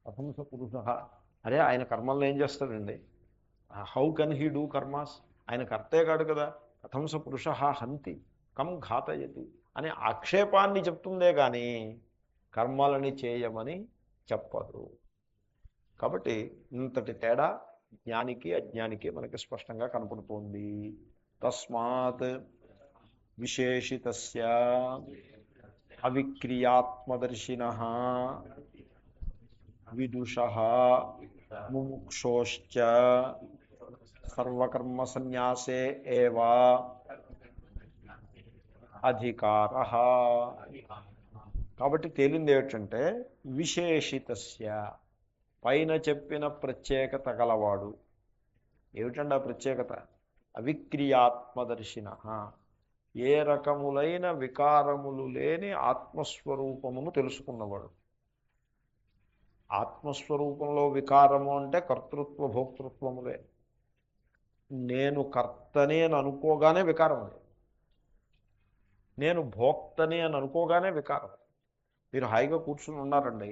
కథం స పురుష, అరే ఆయన కర్మలను ఏం చేస్తాడండి, how can he do karmas, ఆయన కర్తే కాడు కదా, కథం స పురుష హంతి కం ఘాతయతి అనే ఆక్షేపాన్ని చెప్తుందే కానీ కర్మలని చేయమని చెప్పదు. కాబట్టి ఇంతటి తేడా జ్ఞానికి అజ్ఞానికి మనకి స్పష్టంగా కనపడుతోంది. తస్మాత్ విశేషితస్య అవిక్రియాత్మదర్శినః విదుషః ముముక్షోశ్చ సర్వకర్మ సన్యాసే ఏవ అధికారః. కాబట్టి తేలింది ఏమిటంటే విశేషితస్య, పైన చెప్పిన ప్రత్యేకత గలవాడు. ఏమిటండి ఆ ప్రత్యేకత? అవిక్రియాత్మదర్శినః, ఏ రకములైన వికారములు లేని ఆత్మస్వరూపమును తెలుసుకున్నవాడు. ఆత్మస్వరూపంలో వికారము అంటే కర్తృత్వ భోక్తృత్వములే. నేను కర్తని అని అనుకోగానే వికారం ఉంది, నేను భోక్తని అని అనుకోగానే వికారం. మీరు హాయిగా కూర్చుని ఉన్నారండి,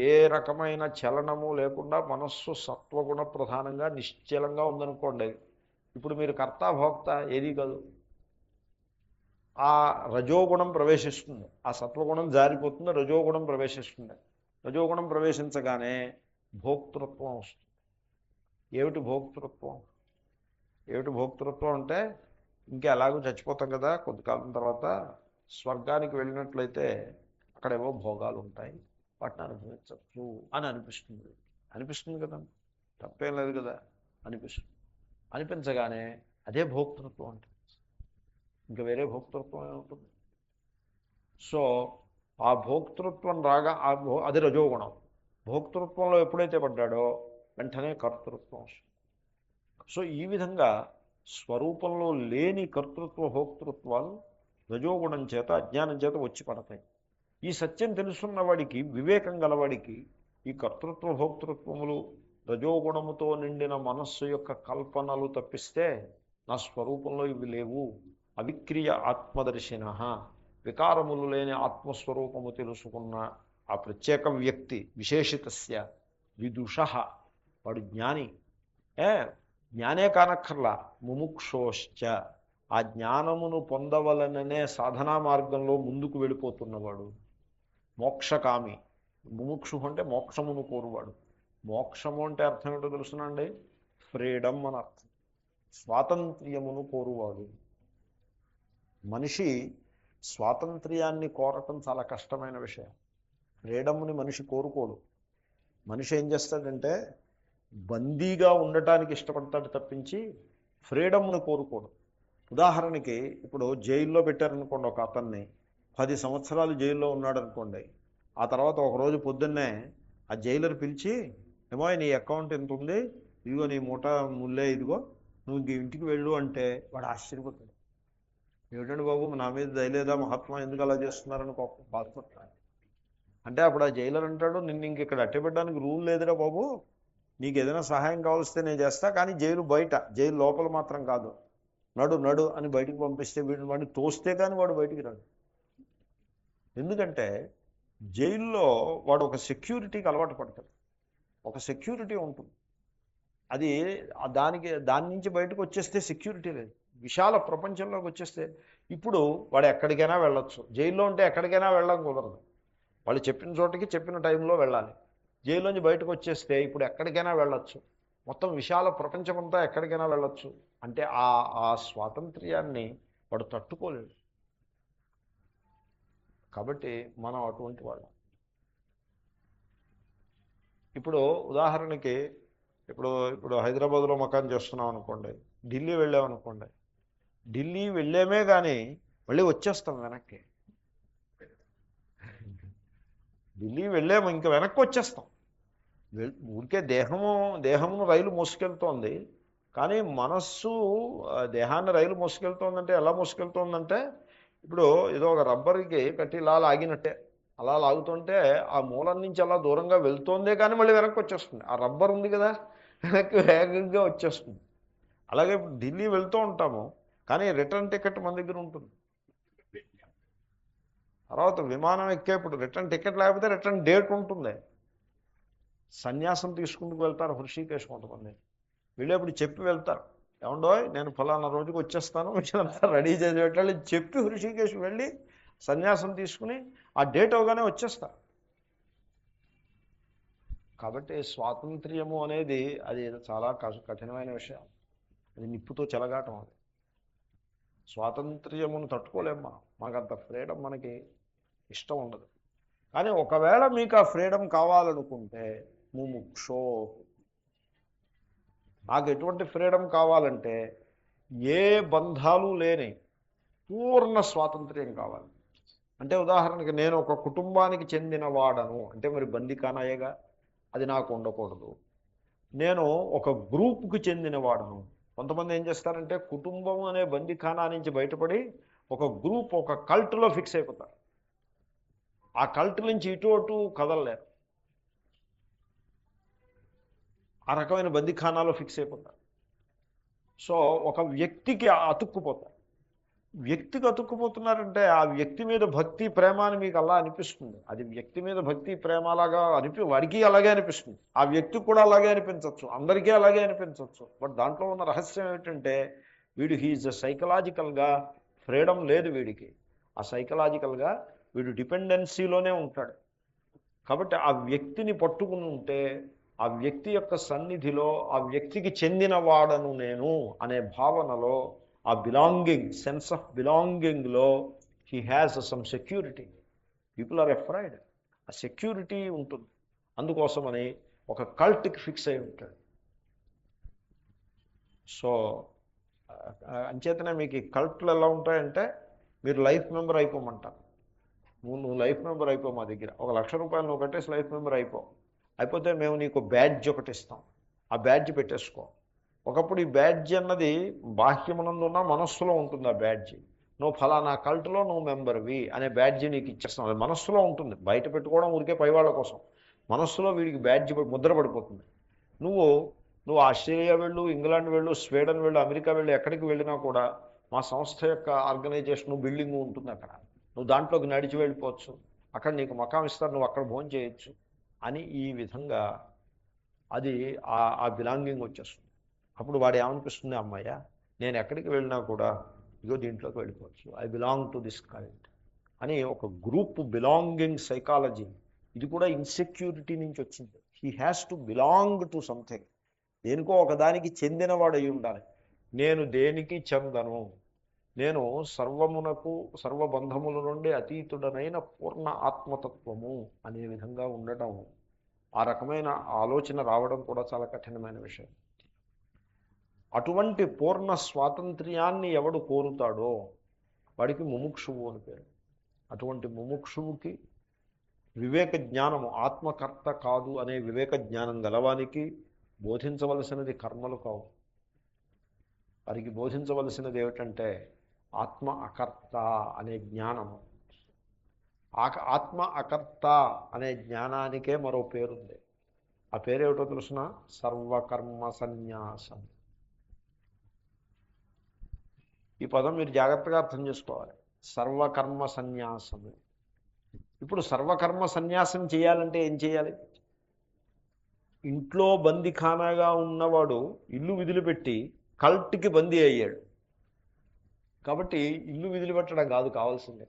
ఏ రకమైన చలనము లేకుండా మనస్సు సత్వగుణ ప్రధానంగా నిశ్చలంగా ఉందనుకోండి, ఇప్పుడు మీరు కర్త భోక్త ఏదీ కాదు. ఆ రజోగుణం ప్రవేశిస్తుంది, ఆ సత్వగుణం జారిపోతుంది, రజోగుణం ప్రవేశిస్తుంది. రజోగుణం ప్రవేశించగానే భోక్తృత్వం వస్తుంది. ఏమిటి భోక్తృత్వం? ఏమిటి భోక్తృత్వం అంటే, ఇంకా ఎలాగో చచ్చిపోతాం కదా, కొద్దికాలం తర్వాత స్వర్గానికి వెళ్ళినట్లయితే అక్కడేవో భోగాలు ఉంటాయి, వాటిని అనుభవించవచ్చు అని అనిపిస్తుంది. అనిపిస్తుంది కదా, తప్పేం లేదు కదా, అనిపిస్తుంది. అనిపించగానే అదే భోక్తృత్వం అంటే, ఇంకా వేరే భోక్తృత్వం ఏముంటుంది? సో ఆ భోక్తృత్వం రాగా అది రజోగుణం. భోక్తృత్వంలో ఎప్పుడైతే పడ్డాడో వెంటనే కర్తృత్వం వస్తుంది. సో ఈ విధంగా స్వరూపంలో లేని కర్తృత్వ భోక్తృత్వాలు రజోగుణం చేత అజ్ఞానం చేత వచ్చి పడతాయి. ఈ సత్యం తెలుసున్న వాడికి, వివేకం గలవాడికి, ఈ కర్తృత్వ భోక్తృత్వములు రజోగుణముతో నిండిన మనస్సు యొక్క కల్పనలు తప్పిస్తే నా స్వరూపంలో ఇవి లేవు. అవిక్రియ ఆత్మదర్శినః, వికారములు లేని ఆత్మస్వరూపము తెలుసుకున్న ఆ ప్రత్యేక వ్యక్తి, విశేషితస్య విదుషః, వాడు జ్ఞాని. జ్ఞానే కానక్కర్లా, ముముక్షోశ్చ, ఆ జ్ఞానమును పొందవలననే సాధనా మార్గంలో ముందుకు వెళ్ళిపోతున్నవాడు, మోక్షకామి. ముముక్షు అంటే మోక్షమును కోరువాడు. మోక్షము అంటే అర్థం ఏంటో తెలుసునండి, ఫ్రీడమ్ అని అర్థం, స్వాతంత్ర్యమును కోరువాడు. మనిషి స్వాతంత్ర్యాన్ని కోరటం చాలా కష్టమైన విషయం. ఫ్రీడమ్ని మనిషి కోరుకోడు. మనిషి ఏం చేస్తాడంటే బందీగా ఉండటానికి ఇష్టపడతాడు తప్పించి ఫ్రీడమ్ను కోరుకోడు. ఉదాహరణకి ఇప్పుడు జైల్లో పెట్టారనుకోండి, ఒక అతన్ని 10 సంవత్సరాలు జైల్లో ఉన్నాడు అనుకోండి. ఆ తర్వాత ఒకరోజు పొద్దున్నే ఆ జైలర్ పిలిచి, ఏమో నీ అకౌంట్ ఎంత ఉంది, ఇదిగో నీ మూట ముల్లే, ఇదిగో నువ్వు ఇంటికి వెళ్ళు అంటే వాడు ఆశ్చర్యపోతాడు. ఏమిటండి బాబు, నా మీద దయలేదా, మహాత్మా ఎందుకు అలా చేస్తున్నారని బాధపడతాడు. అంటే అప్పుడు ఆ జైలర్ అంటాడు, నిన్ను ఇంక ఇక్కడ అట్టబెట్టడానికి రూల్ లేదురా బాబు, నీకు ఏదైనా సహాయం కావలిస్తే నేను చేస్తా, కానీ జైలు బయట, జైలు లోపల మాత్రం కాదు, నడు నడు అని బయటికి పంపిస్తే వీడిని వాడిని తోస్తే కానీ వాడు బయటికి రాడు. ఎందుకంటే జైల్లో వాడు ఒక సెక్యూరిటీకి అలవాటు పడతాడు, ఒక సెక్యూరిటీ ఉంటుంది. అది దాని నుంచి బయటకు వచ్చేస్తే సెక్యూరిటీ లేదు. విశాల ప్రపంచంలోకి వచ్చేస్తే ఇప్పుడు వాడు ఎక్కడికైనా వెళ్ళొచ్చు. జైల్లో ఉంటే ఎక్కడికైనా వెళ్ళడం కుదరదు, వాళ్ళు చెప్పిన చోటకి చెప్పిన టైంలో వెళ్ళాలి. జైల్లోంచి బయటకు వచ్చేస్తే ఇప్పుడు ఎక్కడికైనా వెళ్ళొచ్చు, మొత్తం విశాల ప్రపంచమంతా ఎక్కడికైనా వెళ్ళొచ్చు. అంటే ఆ స్వాతంత్ర్యాన్ని వాడు తట్టుకోలేడు. కాబట్టి మనం అటువంటి వాళ్ళం. ఇప్పుడు ఉదాహరణకి ఇప్పుడు హైదరాబాద్లో మకాన్ చేస్తున్నాం అనుకోండి, ఢిల్లీ వెళ్ళామనుకోండి, ఢిల్లీ వెళ్ళామే కానీ మళ్ళీ వచ్చేస్తాం వెనక్కి. ఢిల్లీ వెళ్ళాము, ఇంకా వెనక్కి వచ్చేస్తాం. ఊరికే దేహమును రైలు మోసుకెళ్తోంది, కానీ మనస్సు దేహాన్ని రైలు మోసుకెళ్తోందంటే ఎలా మోసుకెళ్తోందంటే, ఇప్పుడు ఏదో ఒక రబ్బర్కి కట్టి ఇలా లాగినట్టే, అలా లాగుతుంటే ఆ మూలం నుంచి అలా దూరంగా వెళ్తోందే కానీ మళ్ళీ వెనక్కి వచ్చేస్తుంది. ఆ రబ్బర్ ఉంది కదా, వెనక్కి వేగంగా వచ్చేస్తుంది. అలాగే ఇప్పుడు ఢిల్లీ వెళ్తూ ఉంటాము, కానీ రిటర్న్ టికెట్ మన దగ్గర ఉంటుంది. తర్వాత విమానం ఎక్కేప్పుడు రిటర్న్ టికెట్ లేకపోతే రిటర్న్ డేట్ ఉంటుంది. సన్యాసం తీసుకుంటూ వెళ్తారు హృషికేశ్ కొంతమంది. వెళ్ళేప్పుడు చెప్పి వెళ్తారు, ఏమండోయ్ నేను ఫలానా రోజుకి వచ్చేస్తాను, మీరంతా రెడీ చేసి పెట్టాలి చెప్పి హృషికేశ్ వెళ్ళి సన్యాసం తీసుకుని ఆ డేట్ అవగానే వచ్చేస్తారు. కాబట్టి స్వాతంత్ర్యము అనేది అది చాలా కఠినమైన విషయం. అది నిప్పుతో చెలగాటం. అది స్వాతంత్ర్యమును తట్టుకోలేము మనం. మాకంత ఫ్రీడమ్ మనకి ఇష్టం ఉండదు. కానీ ఒకవేళ మీకు ఆ ఫ్రీడమ్ కావాలనుకుంటే ముముక్షో, నాకు ఎటువంటి ఫ్రీడమ్ కావాలంటే ఏ బంధాలు లేని పూర్ణ స్వాతంత్ర్యం కావాలి. అంటే ఉదాహరణకి నేను ఒక కుటుంబానికి చెందిన వాడను అంటే మరి బందిఖానాయేగా, అది నాకు ఉండకూడదు. నేను ఒక గ్రూప్కి చెందిన వాడను. కొంతమంది ఏం చేస్తారంటే కుటుంబం అనే బందిఖానా నుంచి బయటపడి ఒక గ్రూప్, ఒక కల్ట్లో ఫిక్స్ అయిపోతారు. ఆ కల్ట్ నుంచి ఇటు అటు కదలలేరు. ఆ రకమైన బందిఖానాలో ఫిక్స్ అయిపోతారు. సో ఒక వ్యక్తికి అతుక్కుపోతారు. వ్యక్తికి అతుక్కుపోతున్నారంటే ఆ వ్యక్తి మీద భక్తి ప్రేమ అని మీకు అలా అనిపిస్తుంది. అది వ్యక్తి మీద భక్తి ప్రేమ అలాగా వాడికి అలాగే అనిపిస్తుంది, ఆ వ్యక్తికి కూడా అలాగే అనిపించవచ్చు, అందరికీ అలాగే అనిపించవచ్చు. బట్ దాంట్లో ఉన్న రహస్యం ఏమిటంటే వీడు హీజ్ సైకలాజికల్గా ఫ్రీడమ్ లేదు వీడికి. ఆ సైకలాజికల్గా వీడు డిపెండెన్సీలోనే ఉంటాడు. కాబట్టి ఆ వ్యక్తిని పట్టుకుని ఉంటే ఆ వ్యక్తి యొక్క సన్నిధిలో ఆ వ్యక్తికి చెందిన వాడను నేను అనే భావనలో, ఆ బిలాంగింగ్, సెన్స్ ఆఫ్ బిలాంగింగ్లో he has some security. People are afraid. ఆ సెక్యూరిటీ ఉంటుంది. అందుకోసమని ఒక కల్ట్కి ఫిక్స్ అయి ఉంటాడు. సో అంచేతనే మీకు ఈ కల్ట్లు ఎలా ఉంటాయంటే మీరు లైఫ్ మెంబర్ అయిపోమంటారు. నువ్వు లైఫ్ మెంబర్ అయిపో మా దగ్గర, ₹1,00,000 నువ్వు కట్టేసి లైఫ్ మెంబర్ అయిపోతే మేము నీకు బ్యాడ్జ్ ఒకటి ఇస్తాం, ఆ బ్యాడ్జ్ పెట్టేసుకో. ఒకప్పుడు ఈ బ్యాడ్జ్ అన్నది బాహ్యమునందున్న మనస్సులో ఉంటుంది. ఆ బ్యాడ్జి నువ్వు ఫలానా కల్ట్లో నువ్వు మెంబర్వి అనే బ్యాడ్జి నీకు ఇచ్చేస్తాం. అది మనస్సులో ఉంటుంది, బయట పెట్టుకోవడం ఊరికే పైవాళ్ళ కోసం. మనస్సులో వీడికి బ్యాడ్జి ముద్ర పడిపోతుంది. నువ్వు ఆస్ట్రేలియా వెళ్ళు, ఇంగ్లాండ్ వెళ్ళు, స్వీడన్ వెళ్ళు, అమెరికా వెళ్ళు, ఎక్కడికి వెళ్ళినా కూడా మా సంస్థ యొక్క ఆర్గనైజేషన్ బిల్డింగ్ ఉంటుంది. అక్కడ నువ్వు దాంట్లోకి నడిచి వెళ్ళిపోవచ్చు, అక్కడ నీకు మకాం ఇస్తారు, నువ్వు అక్కడ భోజనం చేయొచ్చు అని ఈ విధంగా అది ఆ బిలాంగింగ్ వచ్చేస్తుంది. అప్పుడు వాడు ఏమనిపిస్తుంది, అమ్మాయ్య నేను ఎక్కడికి వెళ్ళినా కూడా ఇగో దీంట్లోకి వెళ్ళిపోవచ్చు, I belong to this cult అని ఒక గ్రూప్ బిలాంగింగ్ సైకాలజీ. ఇది కూడా ఇన్సెక్యూరిటీ నుంచి వచ్చింది. He has to belong to something. దేనికో ఒకదానికి చెందినవాడు అయి ఉండాలి. నేను దేనికి చెందను, నేను సర్వమునకు సర్వబంధముల నుండి అతీతుడనైన పూర్ణ ఆత్మతత్వము అనే విధంగా ఉండటం, ఆ రకమైన ఆలోచన రావడం కూడా చాలా కఠినమైన విషయం. అటువంటి పూర్ణ స్వాతంత్ర్యాన్ని ఎవడు కోరుతాడో వాడికి ముముక్షువు అని పేరు. అటువంటి ముముక్షువుకి వివేక జ్ఞానము, ఆత్మకర్త కాదు అనే వివేక జ్ఞానం గలవానికి బోధించవలసినది కర్మలు కావు. వారికి బోధించవలసినది ఏమిటంటే ఆత్మ అకర్త అనే జ్ఞానము. ఆత్మ అకర్త అనే జ్ఞానానికే మరో పేరుంది. ఆ పేరేమిటో తెలుసిన? సర్వకర్మ సన్యాసం. ఈ పదం మీరు జాగ్రత్తగా అర్థం చేసుకోవాలి. సర్వకర్మ సన్యాసము. ఇప్పుడు సర్వకర్మ సన్యాసం చేయాలంటే ఏం చేయాలి? ఇంట్లో బందిఖానాగా ఉన్నవాడు ఇల్లు విదిలిపెట్టి కల్ట్కి బందీ అయ్యాడు. కాబట్టి ఇల్లు విదిలిపెట్టడం కాదు కావాల్సింది.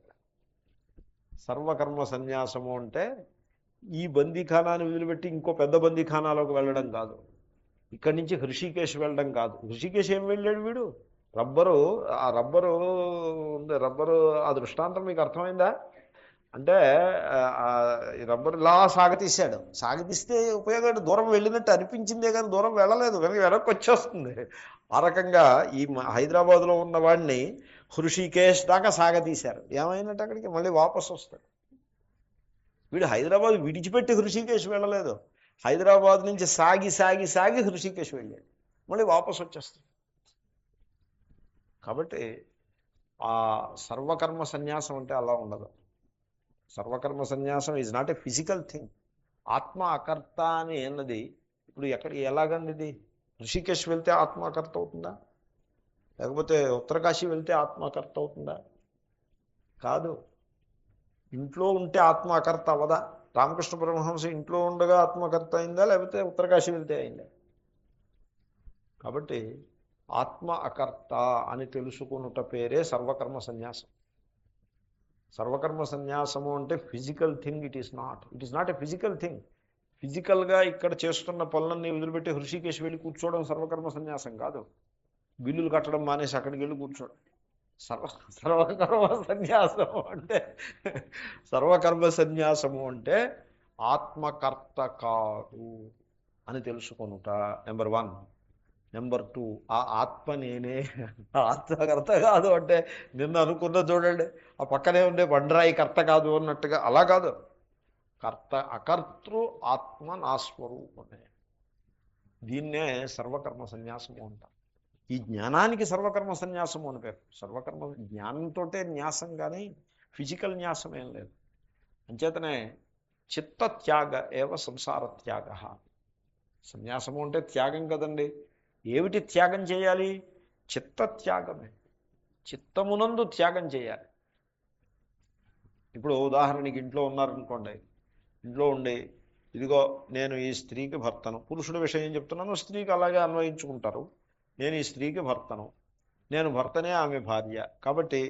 సర్వకర్మ సన్యాసము అంటే ఈ బందీఖానాన్ని వదిలిపెట్టి ఇంకో పెద్ద బందీఖానాలోకి వెళ్ళడం కాదు. ఇక్కడి నుంచి హృషికేశ్ వెళ్ళడం కాదు. హృషికేశ్ ఏం వెళ్ళాడు వీడు? రబ్బరు ఆ దృష్టాంతం మీకు అర్థమైందా? అంటే రబ్బరు ఇలా సాగతీస్తే ఉపయోగం, దూరం వెళ్ళినట్టు అనిపించిందే కానీ దూరం వెళ్ళలేదు, కనుక వెనక్కి వచ్చేస్తుంది. ఆ రకంగా ఈ హైదరాబాద్లో ఉన్న వాడిని హృషికేశ్ దాకా సాగతీశారు. ఏమైనట్టు అక్కడికి మళ్ళీ వాపసు వస్తాడు. వీడు హైదరాబాద్ విడిచిపెట్టి హృషికేశ్ వెళ్ళలేదు, హైదరాబాద్ నుంచి సాగి హృషికేశ్ వెళ్ళాడు, మళ్ళీ వాపసు వచ్చేస్తాడు. కాబట్టి ఆ సర్వకర్మ సన్యాసం అంటే అలా ఉండదు. సర్వకర్మ సన్యాసం is not a physical thing. ఆత్మ అకర్త అని అన్నది ఇప్పుడు ఎలాగండి ఇది? ఋషికేశ్ వెళ్తే ఆత్మ అకర్త అవుతుందా? లేకపోతే ఉత్తరకాశీ వెళ్తే ఆత్మ అకర్త అవుతుందా? కాదు. ఇంట్లో ఉంటే ఆత్మ అకర్త అవ్వదా? రామకృష్ణ పరమహంస ఇంట్లో ఉండగా ఆత్మకర్త అయిందా, లేకపోతే ఉత్తరకాశీ వెళ్తే అయిందా? కాబట్టి ఆత్మ అకర్త అని తెలుసుకున్నట పేరే సర్వకర్మ సన్యాసం. సర్వకర్మ సన్యాసము అంటే physical thing it is not a physical thing. ఫిజికల్గా ఇక్కడ చేస్తున్న పనులన్నీ వదిలిపెట్టి హృషికేశ్ వెళ్ళి కూర్చోవడం సర్వకర్మ సన్యాసం కాదు. బిల్లులు కట్టడం మానేసి అక్కడికి వెళ్ళి కూర్చోవడం సర్వకర్మ సన్యాసము అంటే. సర్వకర్మ సన్యాసము అంటే ఆత్మకర్త కాదు అని తెలుసుకొనుట నెంబర్ 1. నెంబర్ 2, ఆ ఆత్మ నేనే, ఆత్మకర్త కాదు అంటే నిన్న అనుకున్న చూడండి, ఆ పక్కనే ఉండే బండరాయి కర్త కాదు అన్నట్టుగా, అలా కాదు. కర్త అకర్తృ ఆత్మ నా స్వరూపమే. దీన్నే సర్వకర్మ సన్యాసము అంటారు. ఈ జ్ఞానానికి సర్వకర్మ సన్యాసము అని పేరు. సర్వకర్మ జ్ఞానంతో న్యాసం కానీ ఫిజికల్ న్యాసం ఏం లేదు. అంచేతనే చిత్తత్యాగ ఏవ సంసార త్యాగ. సన్యాసము అంటే త్యాగం కదండి. ఏమిటి త్యాగం చేయాలి? చిత్తత్యాగమే. చిత్తమునందు త్యాగం చేయాలి. ఇప్పుడు ఉదాహరణకి ఇంట్లో ఉన్నారనుకోండి, ఇంట్లో ఉండి ఇదిగో నేను ఈ స్త్రీకి భర్తను, పురుషుడి విషయం చెప్తున్నాను, స్త్రీకి అలాగే అన్వయించుకుంటారు. నేను ఈ స్త్రీకి భర్తను, నేను భర్తనే ఆమె భార్య, కాబట్టి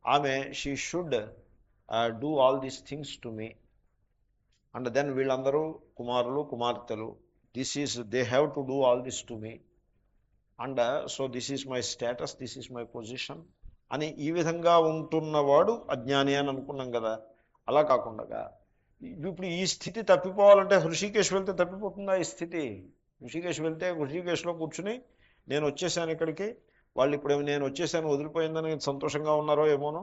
ఆమె she should do all these things to me. And then వీళ్ళందరూ కుమారులు కుమార్తెలు, they have to do all this to me. And so this is my status, this is my position అని ఈ విధంగా ఉంటున్నవాడు అజ్ఞాని అని అనుకున్నాం కదా. అలా కాకుండా ఇప్పుడు ఈ స్థితి తప్పిపోవాలంటే హృషికేశ్ వెళ్తే తప్పిపోతుందా ఈ స్థితి? హృషికేశ్ వెళ్తే హృషికేశ్లో కూర్చుని నేను వచ్చేసాను ఇక్కడికి, వాళ్ళు ఇప్పుడు నేను వచ్చేసాను వదిలిపోయిందని సంతోషంగా ఉన్నారో ఏమోనో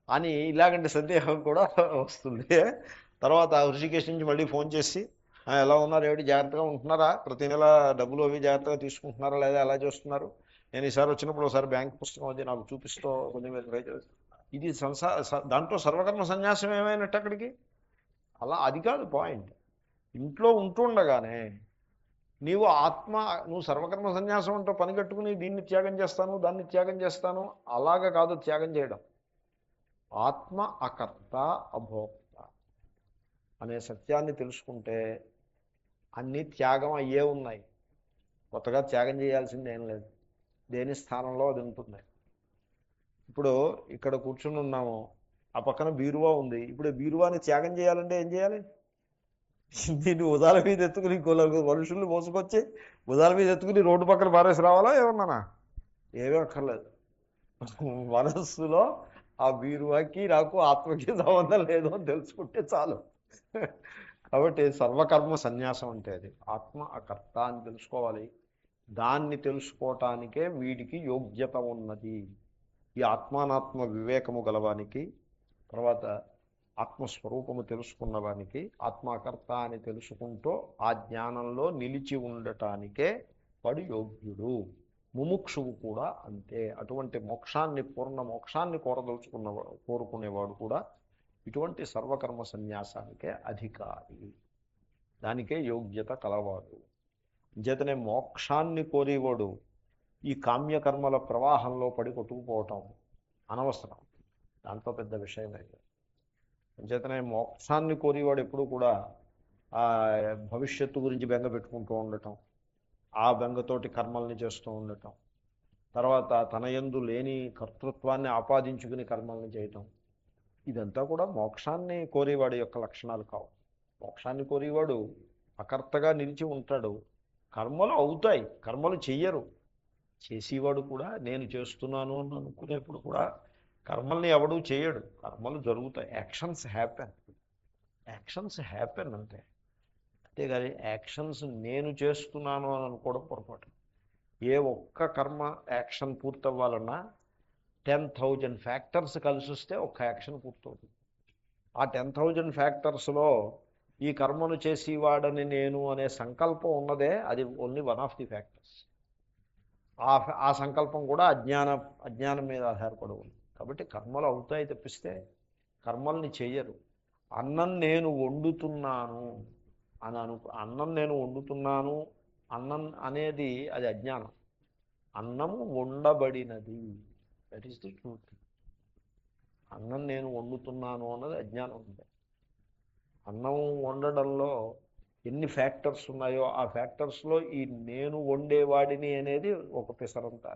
అని ఇలాగంటే సందేహం కూడా వస్తుంది. తర్వాత హృషికేశ్ నుంచి మళ్ళీ ఫోన్ చేసి ఎలా ఉన్నారు, ఏమిటి, జాగ్రత్తగా ఉంటున్నారా, ప్రతి నెల డబ్బులు అవి జాగ్రత్తగా తీసుకుంటున్నారా లేదా, ఎలా చేస్తున్నారు, నేను ఈసారి వచ్చినప్పుడు ఒకసారి బ్యాంక్ పుస్తకం అది నాకు చూపిస్తూ కొంచెం ట్రై చేస్తాను. ఇది దాంట్లో సర్వకర్మ సన్యాసం ఏమైనట్టు అక్కడికి? అలా అది కాదు పాయింట్. ఇంట్లో ఉంటుండగానే నువ్వు సర్వకర్మ సన్యాసం అంటూ పని కట్టుకుని దీన్ని త్యాగం చేస్తాను దాన్ని త్యాగం చేస్తాను అలాగా కాదు త్యాగం చేయడం. ఆత్మ అకర్త అభోక్త అనే సత్యాన్ని తెలుసుకుంటే అన్నీ త్యాగం అయ్యే ఉన్నాయి. కొత్తగా త్యాగం చేయాల్సింది ఏం లేదు. దేని స్థానంలో అది ఉంటుంది. ఇప్పుడు ఇక్కడ కూర్చుని ఉన్నాము, ఆ పక్కన బీరువా ఉంది. ఇప్పుడు బీరువాని త్యాగం చేయాలంటే ఏం చేయాలి? దీన్ని ఉదాల మీద ఎత్తుకుని మనుషుల్ని మోసుకొచ్చి ఉదాల మీద ఎత్తుకుని రోడ్డు పక్కన పారేసి రావాలా ఏమన్నానా? ఏమీ అక్కర్లేదు. మనస్సులో ఆ బీరువాకి నాకు ఆత్మకి సంబంధం లేదు అని తెలుసుకుంటే చాలు. కాబట్టి సర్వకర్మ సన్యాసం అంటే అది ఆత్మ అకర్త అని తెలుసుకోవాలి. దాన్ని తెలుసుకోవటానికే వీడికి యోగ్యత ఉన్నది. ఈ ఆత్మానాత్మ వివేకము గలవానికి, తర్వాత ఆత్మస్వరూపము తెలుసుకున్నవానికి, ఆత్మకర్త అని తెలుసుకుంటూ ఆ జ్ఞానంలో నిలిచి ఉండటానికే వాడు యోగ్యుడు. ముముక్షువు కూడా అంతే. అటువంటి మోక్షాన్ని, పూర్ణ మోక్షాన్ని కోరుకునేవాడు కూడా ఇటువంటి సర్వకర్మ సన్యాసానికే అధికారి, దానికే యోగ్యత కలవాడు. చేతనే మోక్షాన్ని కోరేవాడు ఈ కామ్యకర్మల ప్రవాహంలో పడి కొట్టుకుపోవటం అనవసరం. దాంట్లో పెద్ద విషయం అయితే. చేతనే మోక్షాన్ని కోరేవాడు ఎప్పుడు కూడా భవిష్యత్తు గురించి బెంగ పెట్టుకుంటూ ఉండటం, ఆ బెంగతోటి కర్మల్ని చేస్తూ ఉండటం, తర్వాత తన యందు లేని కర్తృత్వాన్ని ఆపాదించుకుని కర్మల్ని చేయటం, ఇదంతా కూడా మోక్షాన్ని కోరేవాడి యొక్క లక్షణాలు కావు. మోక్షాన్ని కోరేవాడు అకర్తగా నిలిచి ఉంటాడు. కర్మలు అవుతాయి, కర్మలు చెయ్యరు. చేసేవాడు కూడా నేను చేస్తున్నాను అని అనుకునేప్పుడు కూడా కర్మల్ని ఎవడూ చేయడు. కర్మలు జరుగుతాయి. యాక్షన్స్ హ్యాపెన్ అంతే. అంతేగాని యాక్షన్స్ నేను చేస్తున్నాను అని అనుకోవడం పొరపాటు. ఏ ఒక్క కర్మ యాక్షన్ పూర్తవ్వాలన్నా 10,000 ఫ్యాక్టర్స్ కలిసి వస్తే ఒక్క యాక్షన్ పూర్తవుతుంది. ఆ 10,000 ఫ్యాక్టర్స్లో ఈ కర్మను చేసేవాడని నేను అనే సంకల్పం ఉన్నదే, అది only one of the factors. ఆ సంకల్పం కూడా అజ్ఞానం మీద ఆధారపడి ఉంది. కాబట్టి కర్మలు అవుతాయి తప్పిస్తే కర్మల్ని చెయ్యరు. అన్నం నేను వండుతున్నాను అని అన్నం నేను వండుతున్నాను, అన్నం అనేది అది అజ్ఞానం. అన్నము వండబడినది, దట్ ఈస్ ది ట్రూత్. అన్నం నేను వండుతున్నాను అన్నది అజ్ఞానం ఉంది. అన్నం వండడంలో ఎన్ని ఫ్యాక్టర్స్ ఉన్నాయో ఆ ఫ్యాక్టర్స్లో ఈ నేను వండేవాడిని అనేది ఒక పిసరంతా.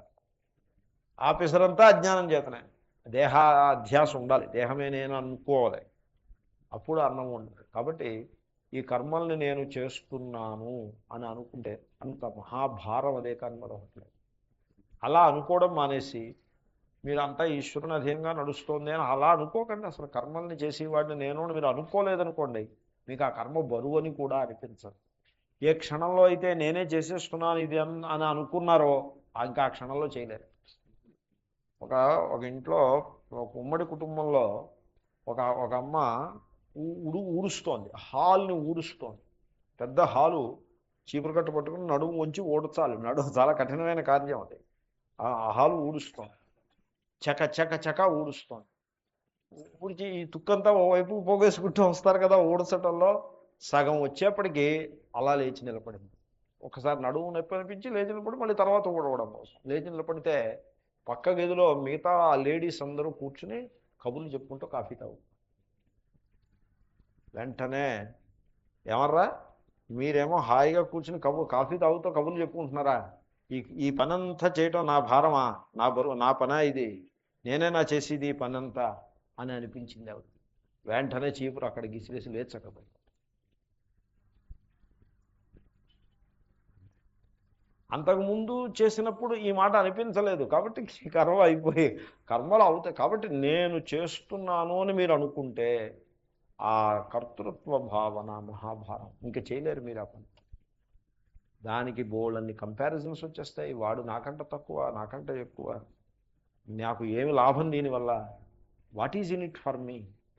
ఆ పిసరంతా అజ్ఞానం చేతనే. దేహాధ్యాస ఉండాలి, దేహమే నేను అనుకోవాలి, అప్పుడు అన్నం ఉండదు. కాబట్టి ఈ కర్మల్ని నేను చేస్తున్నాను అని అనుకుంటే అంత మహాభారం అదే కానీ మరొకట్లేదు. అలా అనుకోవడం మానేసి మీరంతా ఈశ్వరుని అధీనంగా నడుస్తోంది అని అలా అనుకోకండి. అసలు కర్మల్ని చేసేవాడిని నేను అని మీరు అనుకోలేదనుకోండి, మీకు ఆ కర్మ బరువు అని కూడా అనిపించదు. ఏ క్షణంలో అయితే నేనే చేసేస్తున్నాను ఇది అని అనుకున్నారో ఇంకా ఆ క్షణంలో చేయలేరు. ఒక ఒక ఇంట్లో ఒక ఉమ్మడి కుటుంబంలో ఒక ఒక అమ్మ ఊడుస్తోంది, హాల్ని ఊడుస్తోంది. పెద్ద హాలు చీపురు కట్ట పట్టుకుని నడుము వంచి ఊడ్చాలి. నడుము చాలా కఠినమైన కార్యం అది. ఆ హాలు ఊడుస్తోంది, చక చక చక ఊడుస్తోంది. ఊడిచి ఈ తుక్కంతా ఓవైపు పోగేసుకుంటూ వస్తారు కదా ఊడ్చటంలో, సగం వచ్చేప్పటికి అలా లేచి నిలబడింది. ఒకసారి నడుము నొప్పి అనిపించి లేచి నిలబడి మళ్ళీ తర్వాత ఊడవడం కోసం లేచి నిలబడితే పక్క గదిలో మిగతా ఆ లేడీస్ అందరూ కూర్చుని కబుర్లు చెప్పుకుంటూ కాఫీ తాగు. వెంటనే ఏమర్రా మీరేమో హాయిగా కూర్చుని కాఫీ తాగుతూ కబుర్లు చెప్పుకుంటున్నారా, ఈ పనంతా చేయటం నా భారమా, నా బరువు, నా పనా ఇది, నేనేనా చేసేది ఈ పనంతా అని అనిపించింది ఆవిడ. వెంటనే చీపురు అక్కడ గిసిరేసి లేచకపోయి. అంతకుముందు చేసినప్పుడు ఈ మాట అనిపించలేదు కాబట్టి కర్మ అయిపోయి కర్మలు అవుతాయి. కాబట్టి నేను చేస్తున్నాను అని మీరు అనుకుంటే ఆ కర్తృత్వ భావన మహాభారం, ఇంకా చేయలేరు మీరు ఆ పని. దానికి బోల్డన్ని కంపారిజన్స్ వచ్చేస్తాయి. వాడు నాకంటే తక్కువ, నాకంటే ఎక్కువ, నాకు ఏమి లాభం దీనివల్ల, what is in it for me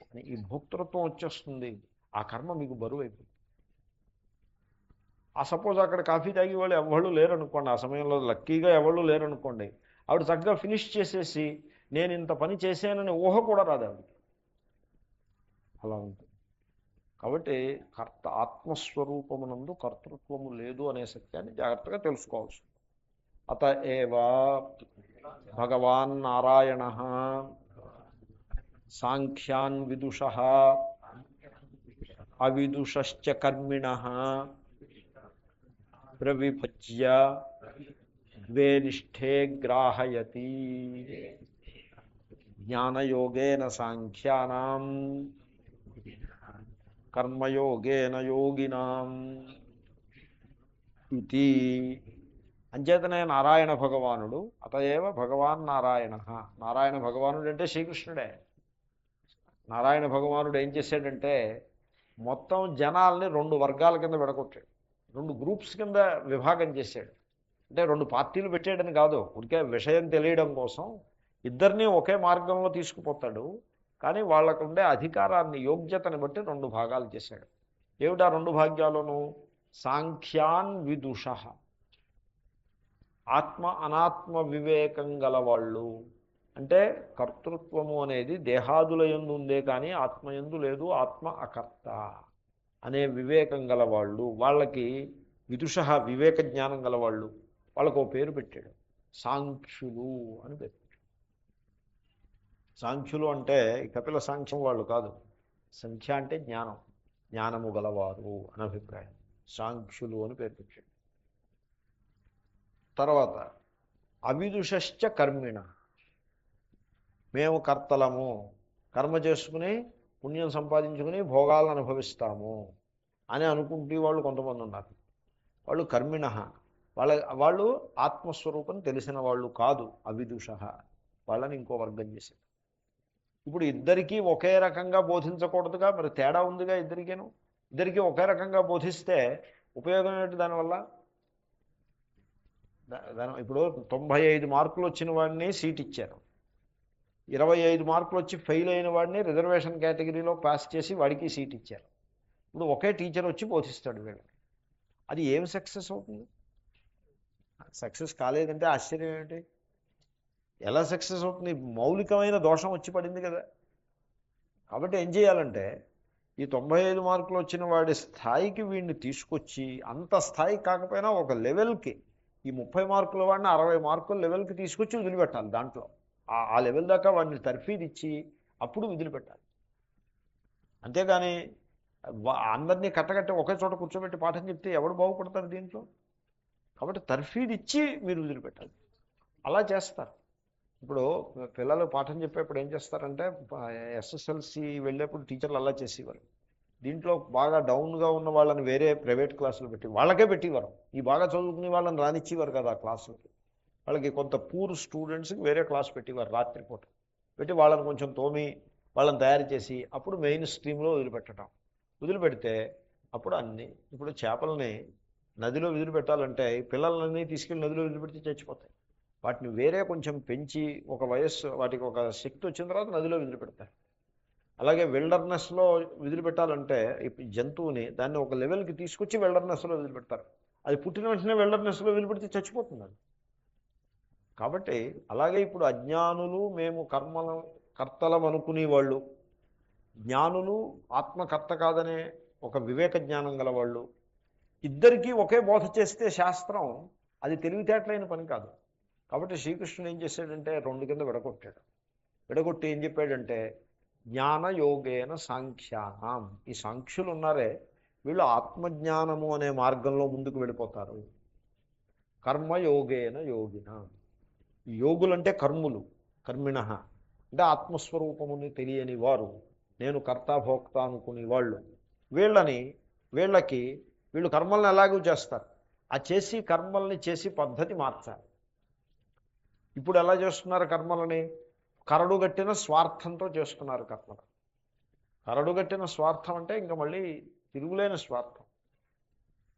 అని ఈ భోక్తృత్వం వచ్చేస్తుంది. ఆ కర్మ మీకు బరువు అయిపోతుంది. ఆ సపోజ్ అక్కడ కాఫీ తాగి వాళ్ళు ఎవళ్ళు లేరనుకోండి, ఆ సమయంలో లక్కీగా ఎవళ్ళు లేరనుకోండి, ఆవిడ చక్కగా ఫినిష్ చేసేసి నేను ఇంత పని చేశానని ఊహ కూడా రాదు ఆవిడ. అలా ఉంటుంది. కాబట్టి ఆత్మస్వరూపమునందు కర్తృత్వము లేదు అనే సత్యాన్ని జాగ్రత్తగా తెలుసుకోవాల్సి. అత ఏవా భగవాన్ నారాయణ సాంఖ్యాన్ విదుష అవిదుషశ్చ కర్మిణ ప్రవిభజ్య ద్వే నిష్ఠే గ్రాహయతి. జ్ఞానయోగేన సాంఖ్యానాం కర్మయోగేన యోగినాం ఇది. అంచేతనే నారాయణ భగవానుడు అతయేవ భగవాన్ నారాయణ. నారాయణ భగవానుడు అంటే శ్రీకృష్ణుడే. నారాయణ భగవానుడు ఏం చేశాడంటే మొత్తం జనాల్ని 2 వర్గాల కింద విడగొట్టాడు, 2 గ్రూప్స్ కింద విభాగం చేశాడు. అంటే 2 పార్టీలు పెట్టాడని కాదు, ఉడికే విషయం తెలియడం కోసం ఇద్దరినీ ఒకే మార్గంలో తీసుకుపోతాడు. కానీ వాళ్ళకు ఉండే అధికారాన్ని, యోగ్యతని బట్టి 2 భాగాలు చేశాడు. ఏమిటా 2 భాగ్యాలను? సాంఖ్యాన్ విదుష, ఆత్మ అనాత్మ వివేకం గలవాళ్ళు. అంటే కర్తృత్వము అనేది దేహాదుల యందు ఉందే కానీ ఆత్మయందు లేదు, ఆత్మ అకర్త అనే వివేకం గలవాళ్ళు. వాళ్ళకి విదుష, వివేక జ్ఞానం గలవాళ్ళు, వాళ్ళకు ఓ పేరు పెట్టాడు, సాంఖ్యులు అని పేరు. సాంఖ్యులు అంటే కపిల సాంఖ్యం వాళ్ళు కాదు. సంఖ్య అంటే జ్ఞానం, జ్ఞానము గలవారు అని అభిప్రాయం. సాంఖ్యులు అని పేరు పెట్టాడు. తర్వాత అవిదుషశ్చ కర్మిణ, మేము కర్తలము, కర్మ చేసుకుని పుణ్యం సంపాదించుకుని భోగాలను అనుభవిస్తాము అని అనుకుంటే వాళ్ళు కొంతమంది ఉన్నారు. వాళ్ళు కర్మిణ, వాళ్ళు ఆత్మస్వరూపం తెలిసిన వాళ్ళు కాదు. అవిదుష, వాళ్ళని ఇంకో వర్గం చేశారు. ఇప్పుడు ఇద్దరికీ ఒకే రకంగా బోధించకూడదుగా, మరి తేడా ఉందిగా ఇద్దరికీను. ఇద్దరికీ ఒకే రకంగా బోధిస్తే ఉపయోగం ఏంటి దానివల్ల? ఇప్పుడు 95 మార్కులు వచ్చిన వాడిని సీట్ ఇచ్చారు, 25 మార్కులు వచ్చి ఫెయిల్ అయిన వాడిని రిజర్వేషన్ కేటగిరీలో పాస్ చేసి వాడికి సీట్ ఇచ్చారు. ఇప్పుడు ఒకే టీచర్ వచ్చి బోధిస్తాడు వీళ్ళకి. అది ఏం సక్సెస్ అవుతుంది? సక్సెస్ కాలేదంటే ఆశ్చర్యం ఏమిటి? ఎలా సక్సెస్ అవుతుంది? మౌలికమైన దోషం వచ్చి పడింది కదా. కాబట్టి ఏం చేయాలంటే ఈ 95 మార్కులు వచ్చిన వాడి స్థాయికి వీడిని తీసుకొచ్చి, అంత స్థాయి కాకపోయినా ఒక లెవెల్కి, ఈ 30 మార్కుల వాడిని 60 మార్కుల లెవెల్కి తీసుకొచ్చి వదిలిపెట్టాలి. దాంట్లో ఆ లెవెల్ దాకా వాడిని తర్ఫీదు ఇచ్చి అప్పుడు వదిలిపెట్టాలి. అంతేగాని అందరినీ కట్టగట్టి ఒకే చోట కూర్చోబెట్టి పాఠం చెప్తే ఎవడు బాగుపడతారు దీంట్లో? కాబట్టి తర్ఫీదు ఇచ్చి మీరు వదిలిపెట్టాలి. అలా చేస్తారు. ఇప్పుడు పిల్లలు పాఠం చెప్పేప్పుడు ఏం చేస్తారంటే ఎస్ఎస్ఎల్సి వెళ్ళేప్పుడు టీచర్లు అలా చేసేవారు. దీంట్లో బాగా డౌన్గా ఉన్న వాళ్ళని వేరే ప్రైవేట్ క్లాసులు పెట్టి వాళ్ళకే పెట్టేవారు. ఈ బాగా చదువుకునే వాళ్ళని రానిచ్చేవారు కదా ఆ క్లాసులకి. వాళ్ళకి కొంత పూర్ స్టూడెంట్స్కి వేరే క్లాస్ పెట్టేవారు రాత్రిపూట. పెట్టి వాళ్ళని కొంచెం తోమి వాళ్ళని తయారు చేసి అప్పుడు మెయిన్ స్ట్రీమ్లో వదిలిపెడితే అప్పుడు అన్నీ ఇప్పుడు చేపలని నదిలో వదిలిపెట్టాలంటే పిల్లలన్నీ తీసుకెళ్ళి నదిలో వదిలిపెడితే చచ్చిపోతాయి. వాటిని వేరే కొంచెం పెంచి ఒక వయస్సు వాటికి ఒక శక్తి వచ్చిన తర్వాత నదిలో వదిలిపెడతారు. అలాగే విల్డర్నెస్లో వదిలిపెట్టాలంటే జంతువుని దాన్ని ఒక లెవెల్కి తీసుకొచ్చి విల్డర్నెస్లో వదిలిపెడతారు. అది పుట్టిన వెంటనే విల్డర్నెస్లో వదిలిపెడితే చచ్చిపోతుంది. కాబట్టి అలాగే ఇప్పుడు అజ్ఞానులు మేము కర్తలం అనుకునే వాళ్ళు, జ్ఞానులు ఆత్మకర్త కాదనే ఒక వివేక జ్ఞానం గలవాళ్ళు, ఇద్దరికీ ఒకే బోధ చేస్తే శాస్త్రం అది తెలివితేటలైన పని కాదు. కాబట్టి శ్రీకృష్ణుడు ఏం చేశాడంటే రెండు కింద విడగొట్టాడు. విడగొట్టి ఏం చెప్పాడంటే జ్ఞానయోగేన సాంఖ్యానం. ఈ సాంఖ్యులు ఉన్నారే వీళ్ళు ఆత్మజ్ఞానము అనే మార్గంలో ముందుకు వెళ్ళిపోతారు. కర్మయోగేన యోగిన. యోగులంటే కర్మిణ అంటే ఆత్మస్వరూపముని తెలియని వారు, నేను కర్తాభోక్త అనుకునే వాళ్ళు. వీళ్ళు కర్మల్ని ఎలాగూ చేస్తారు. ఆ చేసి కర్మల్ని చేసి పద్ధతి మార్చాలి. ఇప్పుడు ఎలా చేస్తున్నారు కర్మలని? కరడుగట్టిన స్వార్థంతో చేస్తున్నారు కర్మలు. కరడుగట్టిన స్వార్థం అంటే ఇంకా మళ్ళీ తిరుగులేని స్వార్థం.